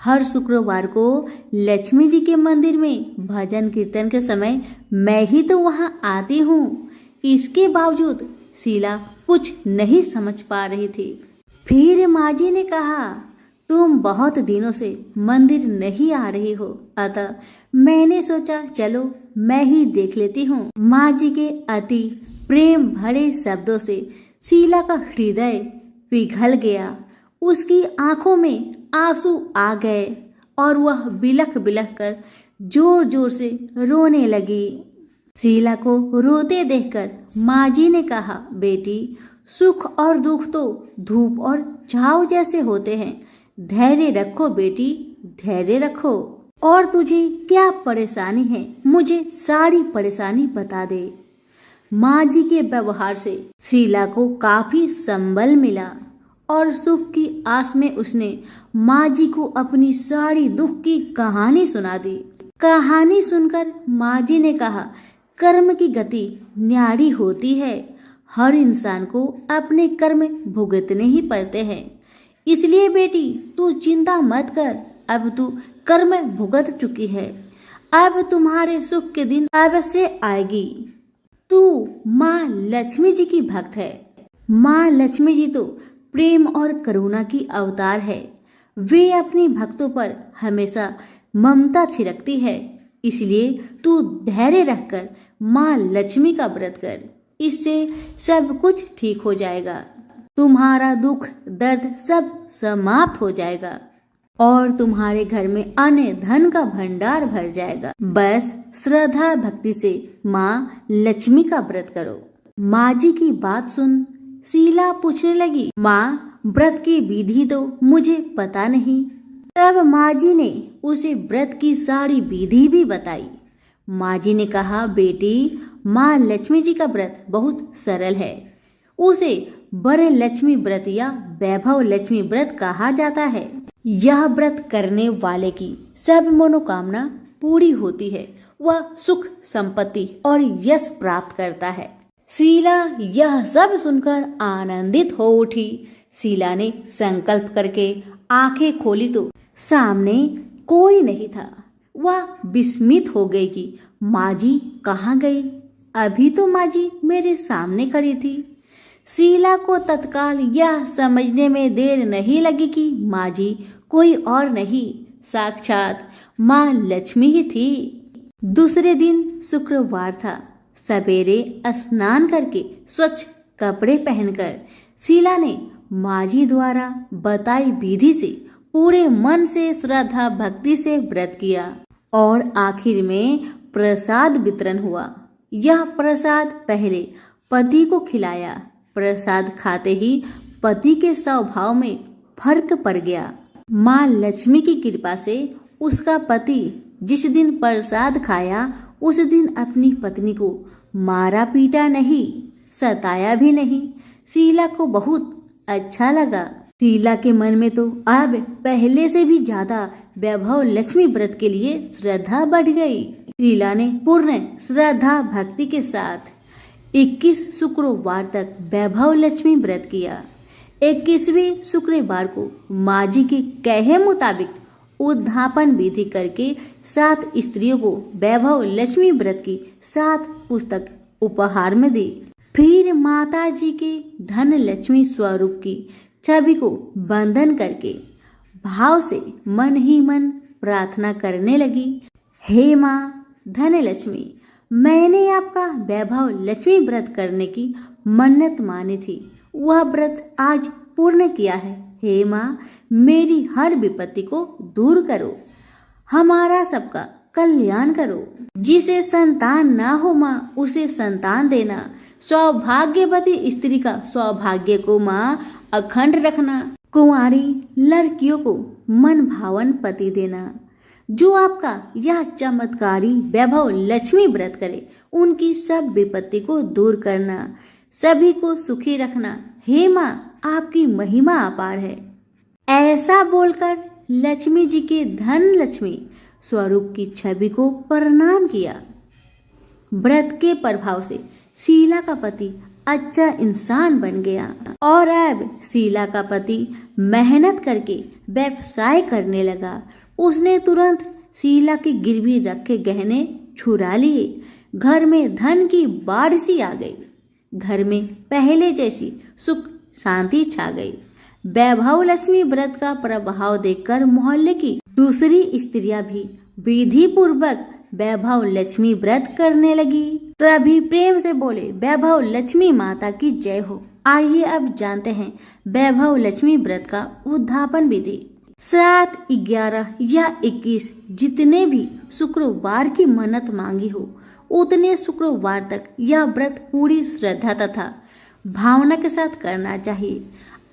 हर शुक्रवार को लक्ष्मी जी के मंदिर में भजन कीर्तन के समय मैं ही तो वहां आती हूँ। इसके बावजूद शीला कुछ नहीं समझ पा रही थी। फिर माजी ने कहा, तुम बहुत दिनों से मंदिर नहीं आ रही हो, अतः मैंने सोचा चलो मैं ही देख लेती हूँ। माजी के अति प्रेम भरे शब्दों से शीला का हृदय पिघल गया। उसकी आंखों में आंसू आ गए और वह बिलख बिलख कर जोर जोर से रोने लगी। शीला को रोते देखकर माजी ने कहा, बेटी, सुख और दुख तो धूप और छाव जैसे होते हैं, धैर्य रखो बेटी, धैर्य रखो। और तुझे क्या परेशानी है, मुझे सारी परेशानी बता दे। माजी के व्यवहार से शीला को काफी संबल मिला और सुख की आस में उसने माजी को अपनी सारी दुख की कहानी सुना दी। कहानी सुनकर माजी ने कहा, कर्म की गति न्यारी होती है, हर इंसान को अपने कर्म भुगतने ही पड़ते हैं। इसलिए बेटी तू चिंता मत कर, अब तू कर्म भुगत चुकी है, अब तुम्हारे सुख के दिन अवश्य आएगी। तू माँ लक्ष्मी जी की भक्त है। माँ लक्ष्मी जी तो प्रेम और करुणा की अवतार है। वे अपनी भक्तों पर हमेशा ममता छिड़कती है। इसलिए तू धैर्य रखकर माँ लक्ष्मी का व्रत कर, इससे सब कुछ ठीक हो जाएगा। तुम्हारा दुख दर्द सब समाप्त हो जाएगा और तुम्हारे घर में अन्न धन का भंडार भर जाएगा। बस श्रद्धा भक्ति से माँ लक्ष्मी का व्रत करो। माँ जी की बात सुन शीला पूछने लगी, माँ, व्रत की विधि तो मुझे पता नहीं। तब माँ जी ने उसे व्रत की सारी विधि भी बताई। माँ जी ने कहा, बेटी, माँ लक्ष्मी जी का व्रत बहुत सरल है। उसे वर लक्ष्मी व्रत या वैभव लक्ष्मी व्रत कहा जाता है। यह व्रत करने वाले की सब मनोकामना पूरी होती है, वह सुख संपत्ति और यश प्राप्त करता है। शीला यह सब सुनकर आनंदित हो उठी। शीला ने संकल्प करके आंखें खोली तो सामने कोई नहीं था। वह विस्मित हो गई कि माँ जी कहाँ गई? अभी तो माँ जी मेरे सामने खड़ी थी। शीला को तत्काल यह समझने में देर नहीं लगी कि माँ जी कोई और नहीं, साक्षात माँ लक्ष्मी ही थी। दूसरे दिन शुक्रवार था। सवेरे स्नान करके स्वच्छ कपड़े पहनकर शीला ने माँ जी द्वारा बताई विधि से पूरे मन से श्रद्धा भक्ति से व्रत किया और आखिर में प्रसाद वितरण हुआ। यह प्रसाद पहले पति को खिलाया। प्रसाद खाते ही पति के स्वभाव में फर्क पड़ गया। माँ लक्ष्मी की कृपा से उसका पति जिस दिन प्रसाद खाया उस दिन अपनी पत्नी को मारा पीटा नहीं, सताया भी नहीं। शीला को बहुत अच्छा लगा। शीला के मन में तो अब पहले से भी ज्यादा वैभव लक्ष्मी व्रत के लिए श्रद्धा बढ़ गई। शीला ने पूर्ण श्रद्धा भक्ति के साथ 21 शुक्रवार तक वैभव लक्ष्मी व्रत किया। 21वें शुक्रवार को माँ जी के कहे मुताबिक उद्धापन विधि करके 7 स्त्रियों को वैभव लक्ष्मी व्रत की 7 पुस्तक उपहार में दी। फिर माता जी के धन लक्ष्मी स्वरूप की छवि को बंधन करके भाव से मन ही मन प्रार्थना करने लगी, हे माँ धन लक्ष्मी, मैंने आपका वैभव लक्ष्मी व्रत करने की मन्नत मानी थी, वह व्रत आज पूर्ण किया है। हे माँ, मेरी हर विपत्ति को दूर करो, हमारा सबका कल्याण करो। जिसे संतान ना हो माँ, उसे संतान देना। सौभाग्यवती स्त्री का सौभाग्य को माँ अखंड रखना। कुंवारी लड़कियों को मन भावन पति देना। जो आपका यह चमत्कारी वैभव लक्ष्मी व्रत करे, उनकी सब विपत्ति को दूर करना, सभी को सुखी रखना। हे माँ, आपकी महिमा अपार है। ऐसा बोलकर लक्ष्मी जी के धन लक्ष्मी स्वरूप की छवि को प्रणाम किया। व्रत के प्रभाव से शीला का पति अच्छा इंसान बन गया और अब शीला का पति मेहनत करके व्यवसाय करने लगा। उसने तुरंत शीला के गिरवी रखे गहने छुड़ा लिए। घर में धन की बाढ़ सी आ गई। घर में पहले जैसी सुख शांति छा गई। वैभव लक्ष्मी व्रत का प्रभाव देखकर मोहल्ले की दूसरी स्त्रियां भी विधि पूर्वक वैभव लक्ष्मी व्रत करने लगी। सभी प्रेम से बोले, वैभव लक्ष्मी माता की जय हो। आइए अब जानते हैं वैभव लक्ष्मी व्रत का उद्धापन विधि। 7, 11 या 21 जितने भी शुक्रवार की मन्नत मांगी हो, उतने शुक्रवार तक यह व्रत पूरी श्रद्धा तथा भावना के साथ करना चाहिए।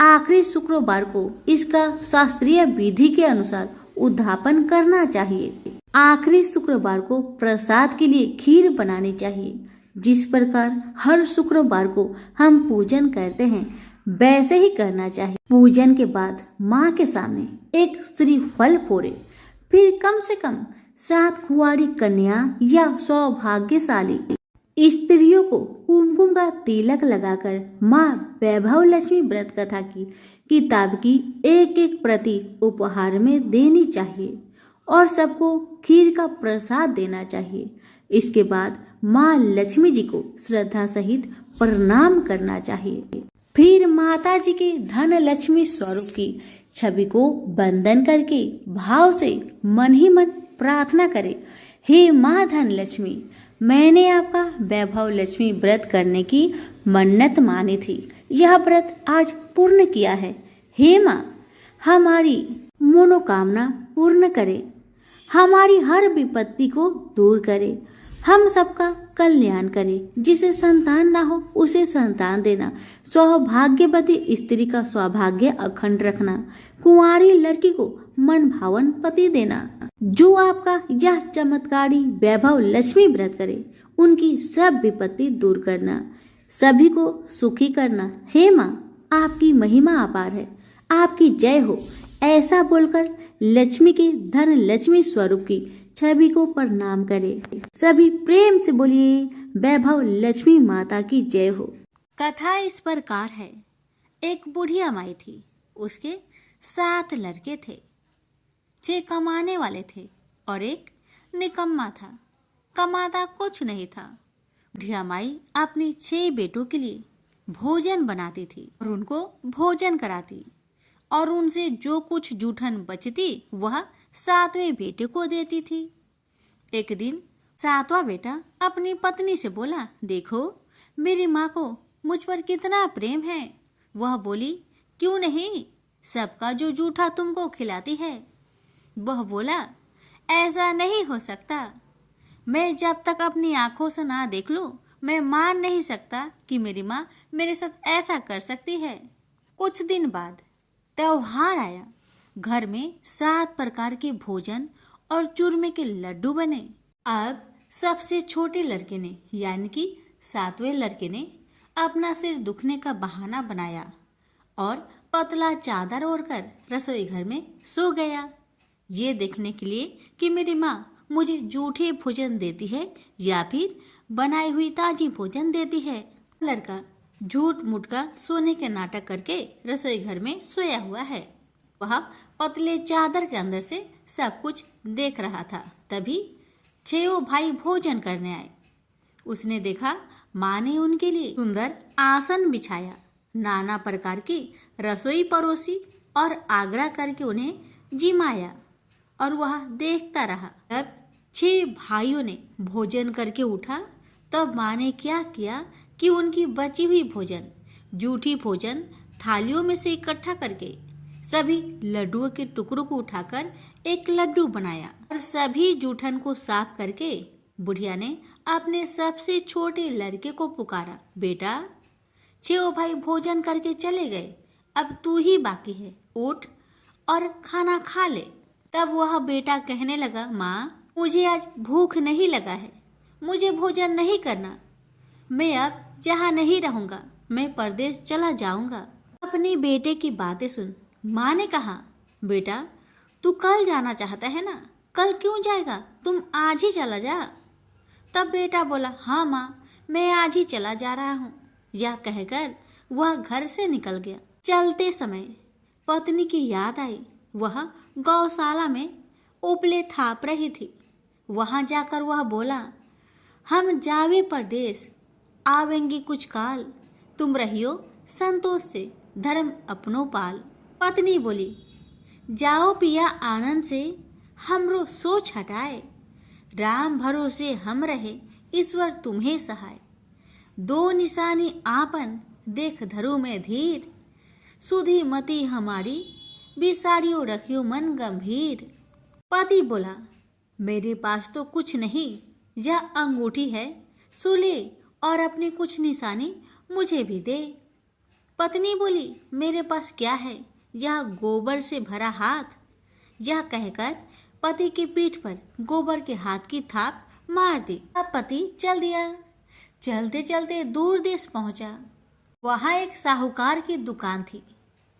आखिरी शुक्रवार को इसका शास्त्रीय विधि के अनुसार उद्धापन करना चाहिए। आखिरी शुक्रवार को प्रसाद के लिए खीर बनानी चाहिए। जिस प्रकार हर शुक्रवार को हम पूजन करते हैं, वैसे ही करना चाहिए। पूजन के बाद माँ के सामने एक श्रीफल फोड़े। फिर कम से कम 7 कुंवारी कन्या या सौभाग्यशाली स्त्रियों को कुमकुम का तिलक लगाकर माँ वैभव लक्ष्मी व्रत कथा की किताब की एक प्रति उपहार में देनी चाहिए और सबको खीर का प्रसाद देना चाहिए। इसके बाद माँ लक्ष्मी जी को श्रद्धा सहित प्रणाम करना चाहिए। फिर माता जी के धन लक्ष्मी स्वरूप की छवि को बंधन करके भाव से मन ही मन प्रार्थना करे, हे माँ धन लक्ष्मी, मैंने आपका वैभव लक्ष्मी व्रत करने की मन्नत मानी थी, यह व्रत आज पूर्ण किया है। हे माँ, हमारी मनोकामना पूर्ण करे, हमारी हर विपत्ति को दूर करे, हम सबका कल्याण करे। जिसे संतान ना हो, उसे संतान देना। सौभाग्यवती स्त्री का सौभाग्य अखंड रखना। कुंवारी लड़की को मन भावन पति देना। जो आपका यह चमत्कारी वैभव लक्ष्मी व्रत करे, उनकी सब विपत्ति दूर करना, सभी को सुखी करना। हे माँ, आपकी महिमा अपार है, आपकी जय हो। ऐसा बोलकर लक्ष्मी के धन लक्ष्मी स्वरूप की छवि को प्रणाम करे। सभी प्रेम से बोलिए, वैभव लक्ष्मी माता की जय हो। कथा इस प्रकार है। एक बुढ़िया माई थी, उसके 7 लड़के थे। 6 कमाने वाले थे और एक निकम्मा था, कमाता कुछ नहीं था। बुढ़िया माई अपनी 6 बेटों के लिए भोजन बनाती थी और उनको भोजन कराती और उनसे जो कुछ जूठन बचती वह 7वें बेटे को देती थी। एक दिन 7वां बेटा अपनी पत्नी से बोला, देखो मेरी माँ को मुझ पर कितना प्रेम है। वह बोली, क्यों नहीं, सबका जो जूठा तुमको खिलाती है। वह बोला, ऐसा नहीं हो सकता, मैं जब तक अपनी आंखों से ना देख लूं, मैं मान नहीं सकता कि मेरी माँ मेरे साथ ऐसा कर सकती है। कुछ दिन बाद त्योहार आया। घर में 7 प्रकार के भोजन और चूरमे के लड्डू बने। अब सबसे छोटे लड़के ने, यानी कि 7वें लड़के ने, अपना सिर दुखने का बहाना बनाया और पतला चादर ओढ़कर रसोई घर में सो गया, ये देखने के लिए कि मेरी माँ मुझे जूठे भोजन देती है या फिर बनाई हुई ताजी भोजन देती है। लड़का झूठ मूठ का सोने के नाटक करके रसोई घर में सोया हुआ है। वह पतले चादर के अंदर से सब कुछ देख रहा था। तभी 6 भाई भोजन करने आए। उसने देखा माँ ने उनके लिए सुंदर आसन बिछाया, नाना प्रकार की रसोई परोसी और आग्रह करके उन्हें जिमाया और वह देखता रहा। तब 6 भाइयों ने भोजन करके उठा। तब माँ ने क्या किया कि उनकी बची हुई भोजन, जूठी भोजन थालियों में से इकट्ठा करके सभी लड्डुओं के टुकड़ों को उठाकर एक लड्डू बनाया और सभी जूठन को साफ करके बुढ़िया ने अपने सबसे छोटे लड़के को पुकारा, बेटा 6 भाई भोजन करके चले गए, अब तू ही बाकी है, उठ और खाना खा ले। तब वह बेटा कहने लगा, माँ मुझे आज भूख नहीं लगा है, मुझे भोजन नहीं करना, मैं अब जहाँ नहीं रहूँगा, मैं परदेश चला जाऊँगा। अपने बेटे की बातें सुन माँ ने कहा, बेटा तू कल जाना चाहता है ना, कल क्यों जाएगा, तुम आज ही चला जा। तब बेटा बोला, हाँ माँ मैं आज ही चला जा रहा हूँ। यह कहकर वह घर से निकल गया। चलते समय पत्नी की याद आई। वह गौशाला में उपले थाप रही थी। वहां जाकर वह बोला, हम जावे परदेश, आवेंगे कुछ काल, तुम रहियो संतोष से, धर्म अपनो पाल। पत्नी बोली, जाओ पिया आनंद से, हमरो सोच हटाए, राम भरोसे हम रहे, ईश्वर तुम्हें सहाय। 2 निशानी आपन, देख धरो में धीर, सुधी मती हमारी, बिसारियो रखियो मन गंभीर। पति बोला, मेरे पास तो कुछ नहीं, यह अंगूठी है, सुले और अपनी कुछ निशानी मुझे भी दे। पत्नी बोली, मेरे पास क्या है, यह गोबर से भरा हाथ। यह कहकर पति की पीठ पर गोबर के हाथ की थाप मार दी। अब पति चल दिया। चलते चलते दूर देश पहुंचा। वहां एक साहूकार की दुकान थी।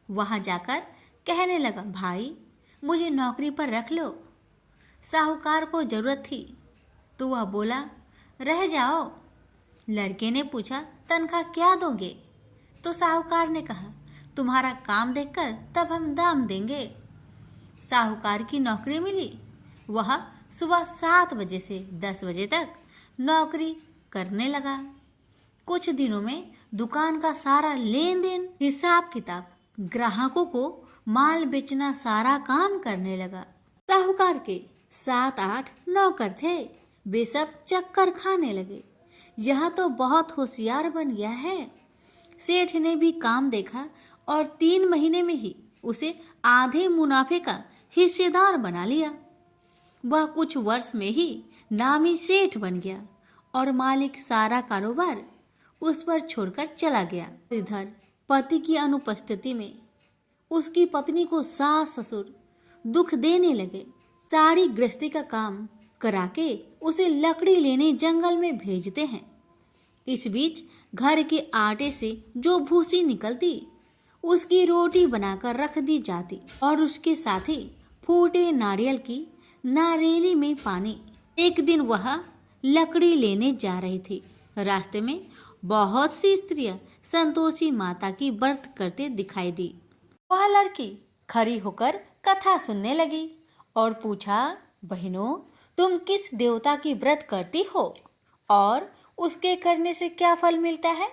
वहां जाकर कहने लगा, भाई मुझे नौकरी पर रख लो। साहूकार को जरूरत थी तो वह बोला, रह जाओ। लड़के ने पूछा, तनख्वाह क्या दोगे? तो साहूकार ने कहा, तुम्हारा काम देखकर तब हम दाम देंगे। साहूकार की नौकरी मिली। वह सुबह 7 बजे से 10 बजे तक नौकरी करने लगा। कुछ दिनों में दुकान का सारा लेन देन, हिसाब किताब, ग्राहकों को माल बेचना, सारा काम करने लगा। साहूकार के 7-8 नौकर थे। वे सब चक्कर खाने लगे। यह तो बहुत होशियार बन गया है। सेठ ने भी काम देखा और 3 महीने में ही उसे आधे मुनाफे का हिस्सेदार बना लिया। वह कुछ वर्ष में ही नामी सेठ बन गया और मालिक सारा कारोबार उस पर छोड़कर चला गया। इधर पति की अनुपस्थिति में उसकी पत्नी को सास ससुर दुख देने लगे। सारी गृहस्थी का काम करा के उसे लकड़ी लेने जंगल में भेजते हैं। इस बीच घर के आटे से जो भूसी निकलती उसकी रोटी बनाकर रख दी जाती और उसके साथ ही फूटे नारियल की नारेली में पानी। एक दिन वह लकड़ी लेने जा रही थी। रास्ते में बहुत सी स्त्रियां संतोषी माता की व्रत करते दिखाई दी। वह लड़की खड़ी होकर कथा सुनने लगी और पूछा, बहनों तुम किस देवता की व्रत करती हो और उसके करने से क्या फल मिलता है?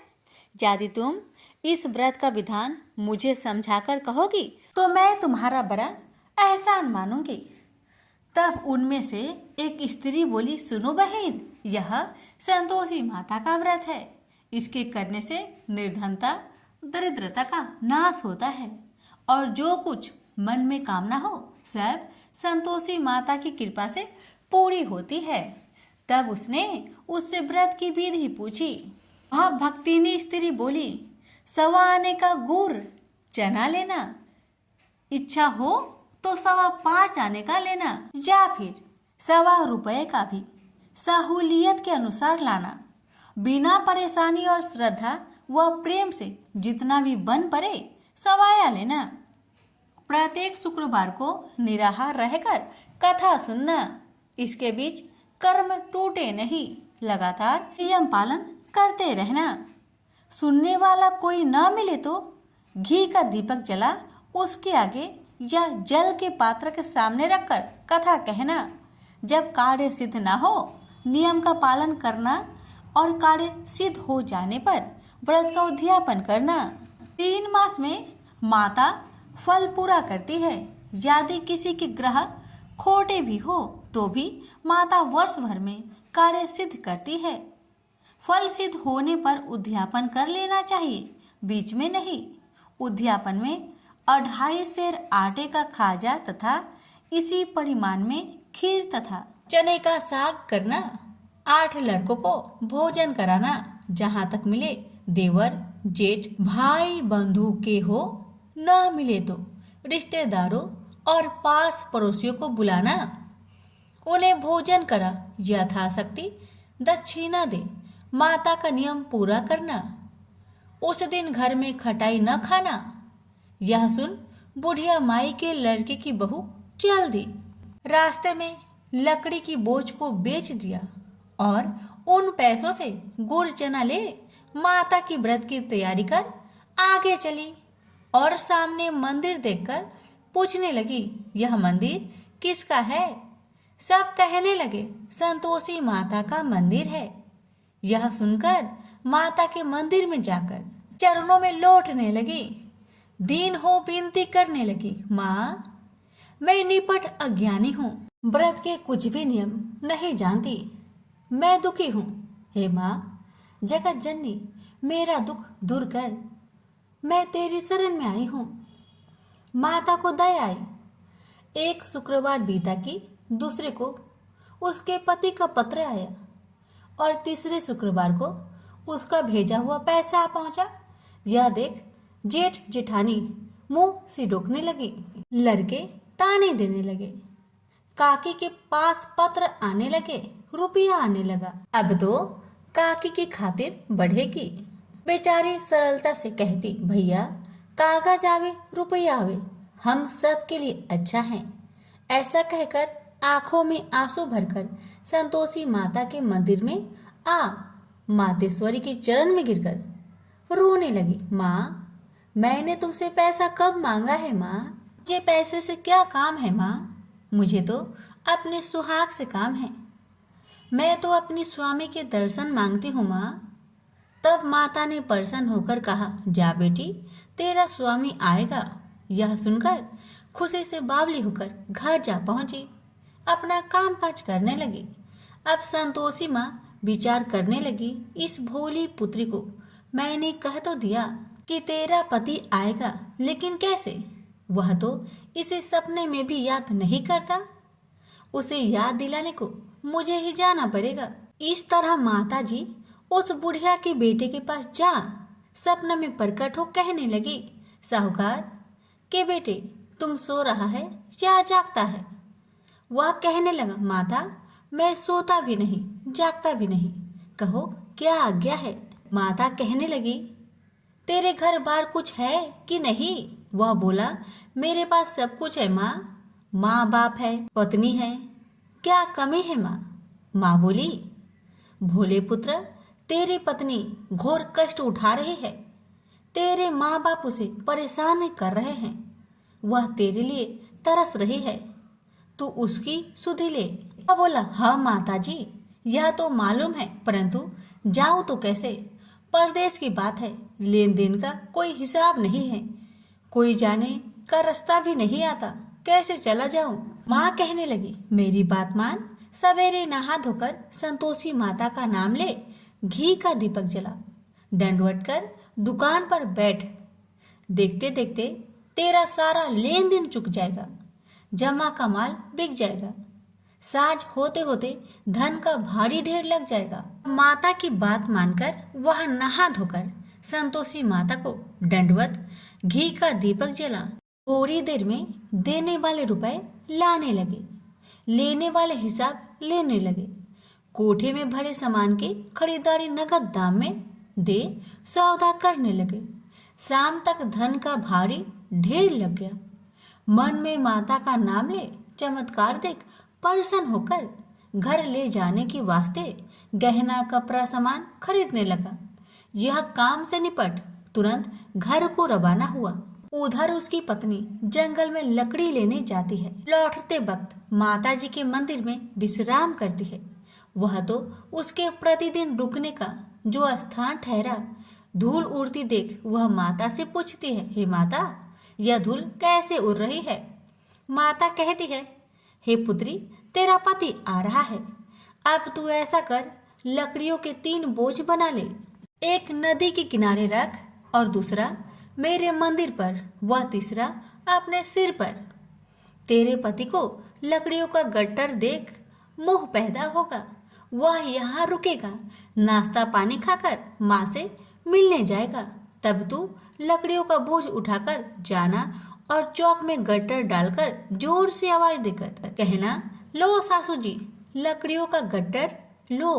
यदि तुम इस व्रत का विधान मुझे समझाकर कहोगी तो मैं तुम्हारा बड़ा एहसान मानूंगी। तब उनमें से एक स्त्री बोली, सुनो बहन, यह संतोषी माता का व्रत है। इसके करने से निर्धनता, दरिद्रता का नाश होता है और जो कुछ मन में कामना हो सब संतोषी माता की कृपा से पूरी होती है। तब उसने उससे व्रत की विधि पूछी। वह भक्तिनी स्त्री बोली, 1.25 आने का गुड़ चना लेना, इच्छा हो तो 5.25 आने का लेना या फिर 1.25 रुपए का भी सहूलियत के अनुसार लाना। बिना परेशानी और श्रद्धा व प्रेम से जितना भी बन पड़े सवाया लेना। प्रत्येक शुक्रवार को निराहार रहकर कथा सुनना। इसके बीच कर्म टूटे नहीं, लगातार नियम पालन करते रहना। सुनने वाला कोई न मिले तो घी का दीपक जला उसके आगे या जल के पात्र के सामने रखकर कथा कहना। जब कार्य सिद्ध न हो नियम का पालन करना और कार्य सिद्ध हो जाने पर व्रत का उद्यापन करना। 3 मास में माता फल पूरा करती है। यदि किसी के ग्रह खोटे भी हो तो भी माता वर्ष भर में कार्य सिद्ध करती है। फल सिद्ध होने पर उद्यापन कर लेना चाहिए, बीच में नहीं। उद्यापन में 2.5 सेर आटे का खाजा तथा इसी परिमाण में खीर तथा चने का साग करना। 8 लड़कों को भोजन कराना। जहाँ तक मिले देवर जेठ भाई बंधु के हो, न मिले तो रिश्तेदारों और पास पड़ोसियों को बुलाना। उन्हें भोजन करा यथाशक्ति दक्षिणा दे। माता का नियम पूरा करना। उस दिन घर में खटाई न खाना। यह सुन बुढ़िया माई के लड़के की बहू चल दी। रास्ते में लकड़ी की बोझ को बेच दिया और उन पैसों से गुड़ चना ले माता की व्रत की तैयारी कर आगे चली और सामने मंदिर देखकर पूछने लगी, यह मंदिर किसका है? सब कहने लगे, संतोषी माता का मंदिर है। यह सुनकर माता के मंदिर में जाकर चरणों में लौटने लगी। दीन हो विनती करने लगी, माँ मैं निपट अज्ञानी हूँ, व्रत के कुछ भी नियम नहीं जानती, मैं दुखी हूँ। हे माँ जगत जननी मेरा दुख दूर कर, मैं तेरी शरण में आई हूँ। माता को दया आई। एक शुक्रवार बीता कि दूसरे को उसके पति का पत्र आया और तीसरे शुक्रवार को उसका भेजा हुआ पैसा आ पहुंचा। यह देख जेठ जेठानी मुंह सिडोकने लगी। लड़के ताने देने लगे। काकी के पास पत्र आने लगे, रुपया आने लगा। अब तो काकी की खातिर बढ़ेगी। बेचारी सरलता से कहती, भैया कागज आवे रुपया आवे, हम सब के लिए अच्छा है। ऐसा कहकर आंखों में आंसू भरकर संतोषी माता के मंदिर में आ मातेश्वरी के चरण में गिरकर रोने लगी। माँ मैंने तुमसे पैसा कब मांगा है माँ? मुझे पैसे से क्या काम है माँ? मुझे तो अपने सुहाग से काम है। मैं तो अपनी स्वामी के दर्शन मांगती हूँ माँ। तब माता ने प्रसन्न होकर कहा, जा बेटी तेरा स्वामी आएगा। यह सुनकर खुशी से बावली होकर घर जा पहुंची। अपना काम काज करने लगी। अब संतोषी माँ विचार करने लगी, इस भोली पुत्री को मैंने कह तो दिया कि तेरा पति आएगा, लेकिन कैसे? वह तो इसे सपने में भी याद नहीं करता। उसे याद दिलाने को मुझे ही जाना पड़ेगा। इस तरह माता जी उस बुढ़िया के बेटे के पास जा सपना में प्रकट हो कहने लगी, साहूकार के बेटे तुम सो रहा है या जागता है? वह कहने लगा, माता मैं सोता भी नहीं जागता भी नहीं, कहो क्या आज्ञा है? माता कहने लगी, तेरे घर बार कुछ है कि नहीं? वह बोला, मेरे पास सब कुछ है माँ। माँ बाप है, पत्नी है, क्या कमी है माँ? माँ बोली, भोले पुत्र तेरी पत्नी घोर कष्ट उठा रही है, तेरे माँ बाप उसे परेशान कर रहे हैं, वह तेरे लिए तरस रही है, तू उसकी सुधि ले। वह बोला, हाँ माता जी यह तो मालूम है, परंतु जाऊं तो कैसे? परदेश की बात है, लेन देन का कोई हिसाब नहीं है, कोई जाने का रास्ता भी नहीं आता, कैसे चला जाऊं? माँ कहने लगी, मेरी बात मान, सवेरे नहा धोकर संतोषी माता का नाम ले, घी का दीपक जला, दंडवत कर दुकान पर बैठ। देखते देखते तेरा सारा लेन देन चुक जाएगा, जमा का माल बिक जाएगा, साज होते होते धन का भारी ढेर लग जाएगा। माता की बात मानकर वह नहा धोकर संतोषी माता को दंडवत घी का दीपक जला। थोड़ी देर में देने वाले रुपए लाने लगे, लेने वाले हिसाब लेने लगे। कोठे में भरे सामान की खरीदारी नगद दाम में दे सौदा करने लगे। शाम तक धन का भारी ढेर लग गया। मन में माता का नाम ले चमत्कार देख प्रसन्न होकर घर ले जाने के वास्ते गहना कपड़ा सामान खरीदने लगा। यह काम से निपट तुरंत घर को रवाना हुआ। उधर उसकी पत्नी जंगल में लकड़ी लेने जाती है। लौटते वक्त माता जी के मंदिर में विश्राम करती है। वह तो उसके प्रतिदिन रुकने का जो स्थान ठहरा। धूल उड़ती देख वह माता से पूछती है, हे माता, यह धूल कैसे उड़ रही है? माता कहती है, हे पुत्री, तेरा पति आ रहा है। अब तू ऐसा कर, लकड़ियों के 3 बोझ बना ले। एक नदी के किनारे रख और दूसरा मेरे मंदिर पर, वह तीसरा अपने सिर पर। तेरे पति को लकड़ियों का गट्टर देख मोह पैदा होगा। वह यहाँ रुकेगा, नाश्ता पानी खाकर माँ से मिलने जाएगा। तब तू लकड़ियों का बोझ उठाकर जाना और चौक में गट्टर डालकर जोर से आवाज देकर कहना, लो सासू जी, लकड़ियों का गट्टर लो,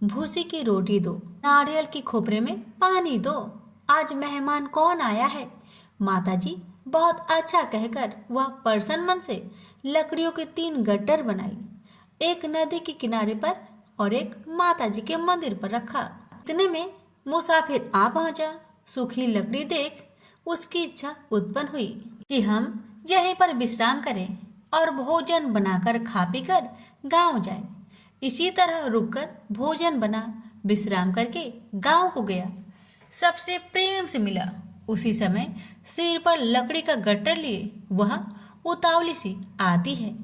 भूसी की रोटी दो, नारियल की खोपरे में पानी दो। आज मेहमान कौन आया है? माताजी बहुत अच्छा कहकर वह प्रसन्न मन से लकड़ियों के 3 गट्टर बनाई। एक नदी के किनारे पर और एक माताजी के मंदिर पर रखा। इतने में मुसाफिर आ पहुंचा। सूखी लकड़ी देख उसकी इच्छा उत्पन्न हुई कि हम यहीं पर विश्राम करें और भोजन बनाकर खा पीकर गांव जाए। इसी तरह रुककर भोजन बना, विश्राम करके गांव को गया। सबसे प्रेम से मिला। उसी समय सिर पर लकड़ी का गट्टर लिए वह उतावली सी आती है।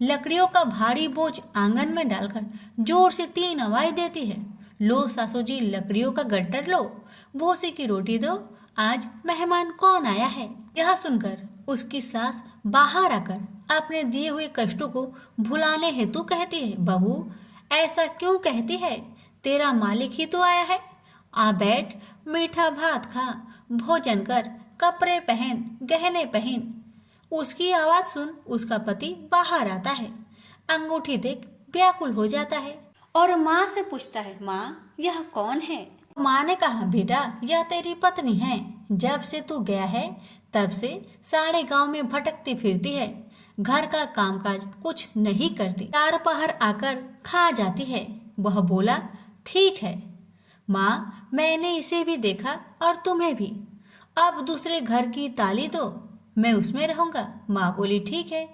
लकड़ियों का भारी बोझ आंगन में डालकर जोर से 3 आवाज देती है, लो सासू जी, लकड़ियों का गट्टर लो, भूसी की रोटी दो, आज मेहमान कौन आया है? यह सुनकर उसकी सास बाहर आकर अपने दिए हुए कष्टों को भुलाने हेतु कहती है, बहू ऐसा क्यों कहती है? तेरा मालिक ही तो आया है। आ बैठ, मीठा भात खा, भोजन कर, कपड़े पहन, गहने पहन। उसकी आवाज सुन उसका पति बाहर आता है। अंगूठी देख व्याकुल हो जाता है और माँ से पूछता है, माँ यह कौन है? माँ ने कहा, बेटा यह तेरी पत्नी है। जब से तू गया है तब से सारे गांव में भटकती फिरती है, घर का कामकाज कुछ नहीं करती, 4 पहर आकर खा जाती है। वह बोला, ठीक है माँ, मैंने इसे भी देखा और तुम्हें भी। अब दूसरे घर की ताली दो, मैं उसमें रहूंगा। माँ बोली, ठीक है,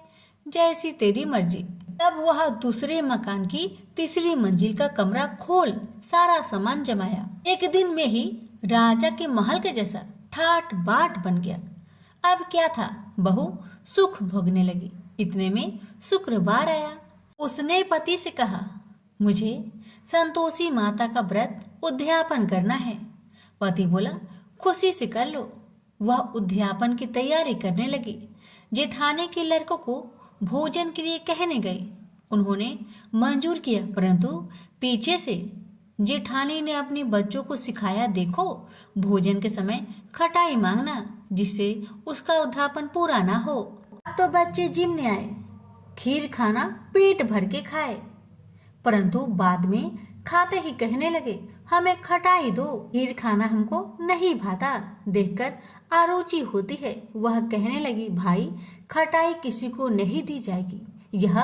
जैसी तेरी मर्जी। तब वह दूसरे मकान की 3री मंजिल का कमरा खोल सारा सामान जमाया। एक दिन में ही राजा के महल के जैसा ठाट बाट बन गया। अब क्या था, बहू सुख भोगने लगी। इतने में शुक्रवार आया। उसने पति से कहा, मुझे संतोषी माता का व्रत उद्यापन करना है। पति बोला, खुशी से कर लो। वह उद्यापन की तैयारी करने लगी। जेठानी के लड़कों को भोजन के लिए कहने गई। उन्होंने मंजूर किया, परंतु पीछे से जेठानी ने अपने बच्चों को सिखाया, देखो भोजन के समय खटाई मांगना, जिससे उसका उद्यापन पूरा ना हो। अब तो बच्चे जिमने आए, खीर खाना पेट भर के खाए, परंतु बाद में खाते ही कहने लगे, हमें खटाई दो, खीर खाना हमको नहीं भाता। देखकर आरुचि होती है। वह कहने लगी, भाई खटाई किसी को नहीं दी जाएगी, यह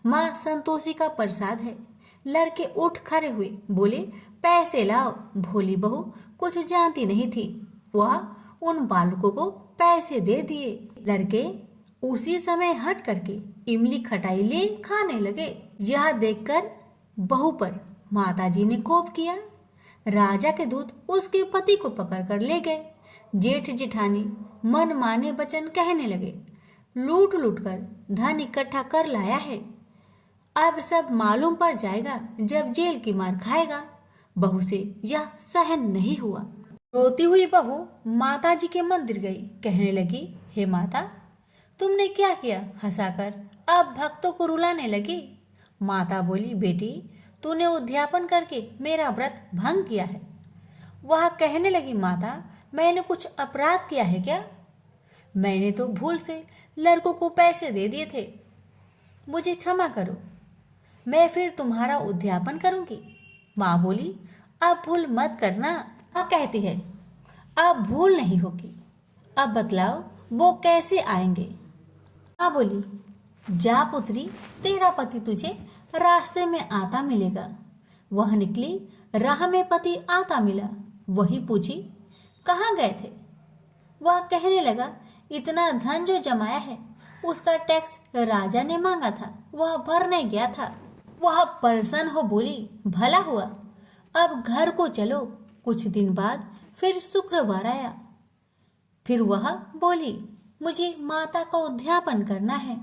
माँ संतोषी का प्रसाद है। लड़के उठ खड़े हुए, बोले, पैसे लाओ। भोली बहू कुछ जानती नहीं थी। वह उन बालकों को पैसे दे दिए। लड़के उसी समय हट करके इमली खटाई ले खाने लगे। यह देखकर बहू पर माताजी ने कोप किया। राजा के दूत उसके पति को पकड़कर ले गए। जेठ जेठानी मन माने वचन कहने लगे, लूट लूट कर धन इकट्ठा कर लाया है, अब सब मालूम पड़ जाएगा जब जेल की मार खाएगा। बहू से यह सहन नहीं हुआ। रोती हुई बहू माताजी के मंदिर गई। कहने लगी, हे माता, तुमने क्या किया? हंसाकर अब भक्तों को रुलाने लगी। माता बोली, बेटी तूने उद्यापन करके मेरा व्रत भंग किया है। वह कहने लगी, माता मैंने कुछ अपराध किया है क्या? मैंने तो भूल से लड़कों को पैसे दे दिए थे, मुझे क्षमा करो, मैं फिर तुम्हारा उद्यापन करूंगी। माँ बोली, अब भूल मत करना। माँ कहती है, अब भूल नहीं होगी, अब बतलाओ वो कैसे आएंगे? माँ बोली, जा पुत्री, तेरा पति तुझे रास्ते में आता मिलेगा। वह निकली, राह में पति आता मिला। वही पूछी, कहाँ गए थे? वह कहने लगा, इतना धन जो जमाया है उसका टैक्स राजा ने मांगा था, वह भरने गया था। वह परेशान हो बोली, भला हुआ, अब घर को चलो। कुछ दिन बाद फिर शुक्रवार आया। फिर वह बोली, मुझे माता का उद्यापन करना है।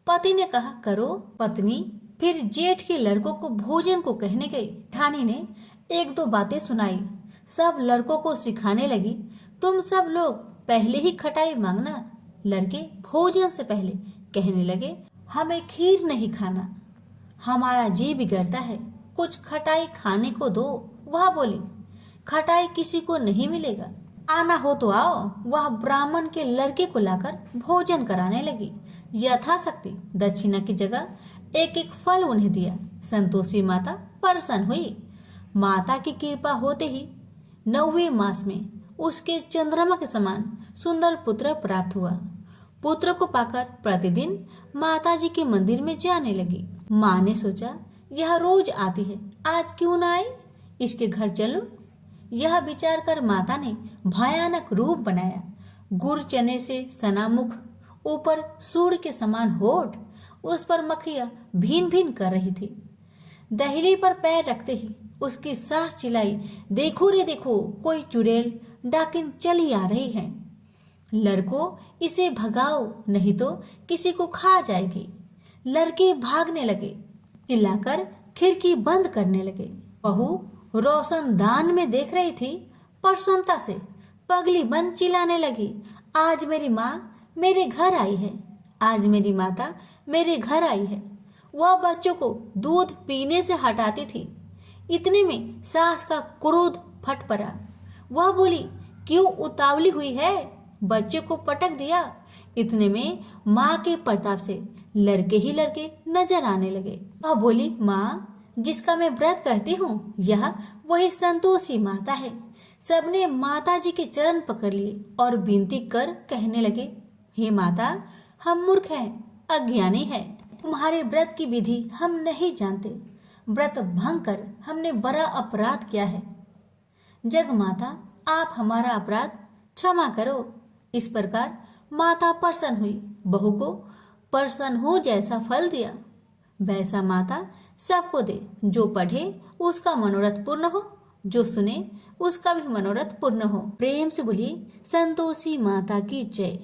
पति ने कहा, करो। पत्नी फिर जेठ के लड़कों को भोजन को कहने गई। ठानी ने एक दो बातें सुनाई। सब लड़कों को सिखाने लगी, तुम सब लोग पहले ही खटाई मांगना। लड़के भोजन से पहले कहने लगे, हमें खीर नहीं खाना, हमारा जी बिगड़ता है, कुछ खटाई खाने को दो। वह बोली, खटाई किसी को नहीं मिलेगा, आना हो तो आओ। वह ब्राह्मण के लड़के को लाकर भोजन कराने लगी। यथाशक्ति दक्षिणा की जगह एक एक फल उन्हें दिया। संतोषी माता प्रसन्न हुई। माता की कृपा होते ही 9वें मास में उसके चंद्रमा के समान सुंदर पुत्र प्राप्त हुआ। पुत्र को पाकर प्रतिदिन माताजी के मंदिर में जाने लगी। माँ ने सोचा, यह रोज आती है, आज क्यों ना आए, इसके घर चलो। यह विचार कर माता ने भयानक रूप बनाया। गुड़ चने से सना मुख, ऊपर सूर्य के समान होठ, उस पर मक्खियां भीन भीन कर रही थी। दहली पर पैर रखते ही उसकी सास चिल्लाई, देखो रे देखो, कोई चुड़ैल डाकिन चली आ रही है। लड़कों, इसे भगाओ, नहीं तो किसी को खा जाएगी। लड़के भागने लगे, चिल्लाकर खिड़की बंद करने लगे। बहू रोशनदान में देख रही थी। प्रसन्नता से पगली बन चिल्लाने लगी, आज मेरी माँ मेरे घर आई है, आज मेरी माता मेरे घर आई है। वह बच्चों को दूध पीने से हटाती थी। इतने में सास का क्रोध फट पड़ा। वह बोली, क्यों उतावली हुई है? बच्चे को पटक दिया। इतने में माँ के प्रताप से लड़के ही लड़के नजर आने लगे। वह बोली, माँ, जिसका मैं व्रत करती हूँ, यह वही संतोषी माता है। सबने माता जी के चरण पकड़ लिए और विनती कर कहने लगे, हे माता, हम मूर्ख हैं, अज्ञानी हैं, तुम्हारे व्रत की विधि हम नहीं जानते। व्रत भंग कर हमने बड़ा अपराध किया है। जग माता, आप हमारा अपराध क्षमा करो। इस प्रकार माता प्रसन्न हुई। बहू को प्रसन्न हो जैसा फल दिया, वैसा माता सबको दे। जो पढ़े उसका मनोरथ पूर्ण हो, जो सुने उसका भी मनोरथ पूर्ण हो। प्रेम से बोलिए, संतोषी माता की जय।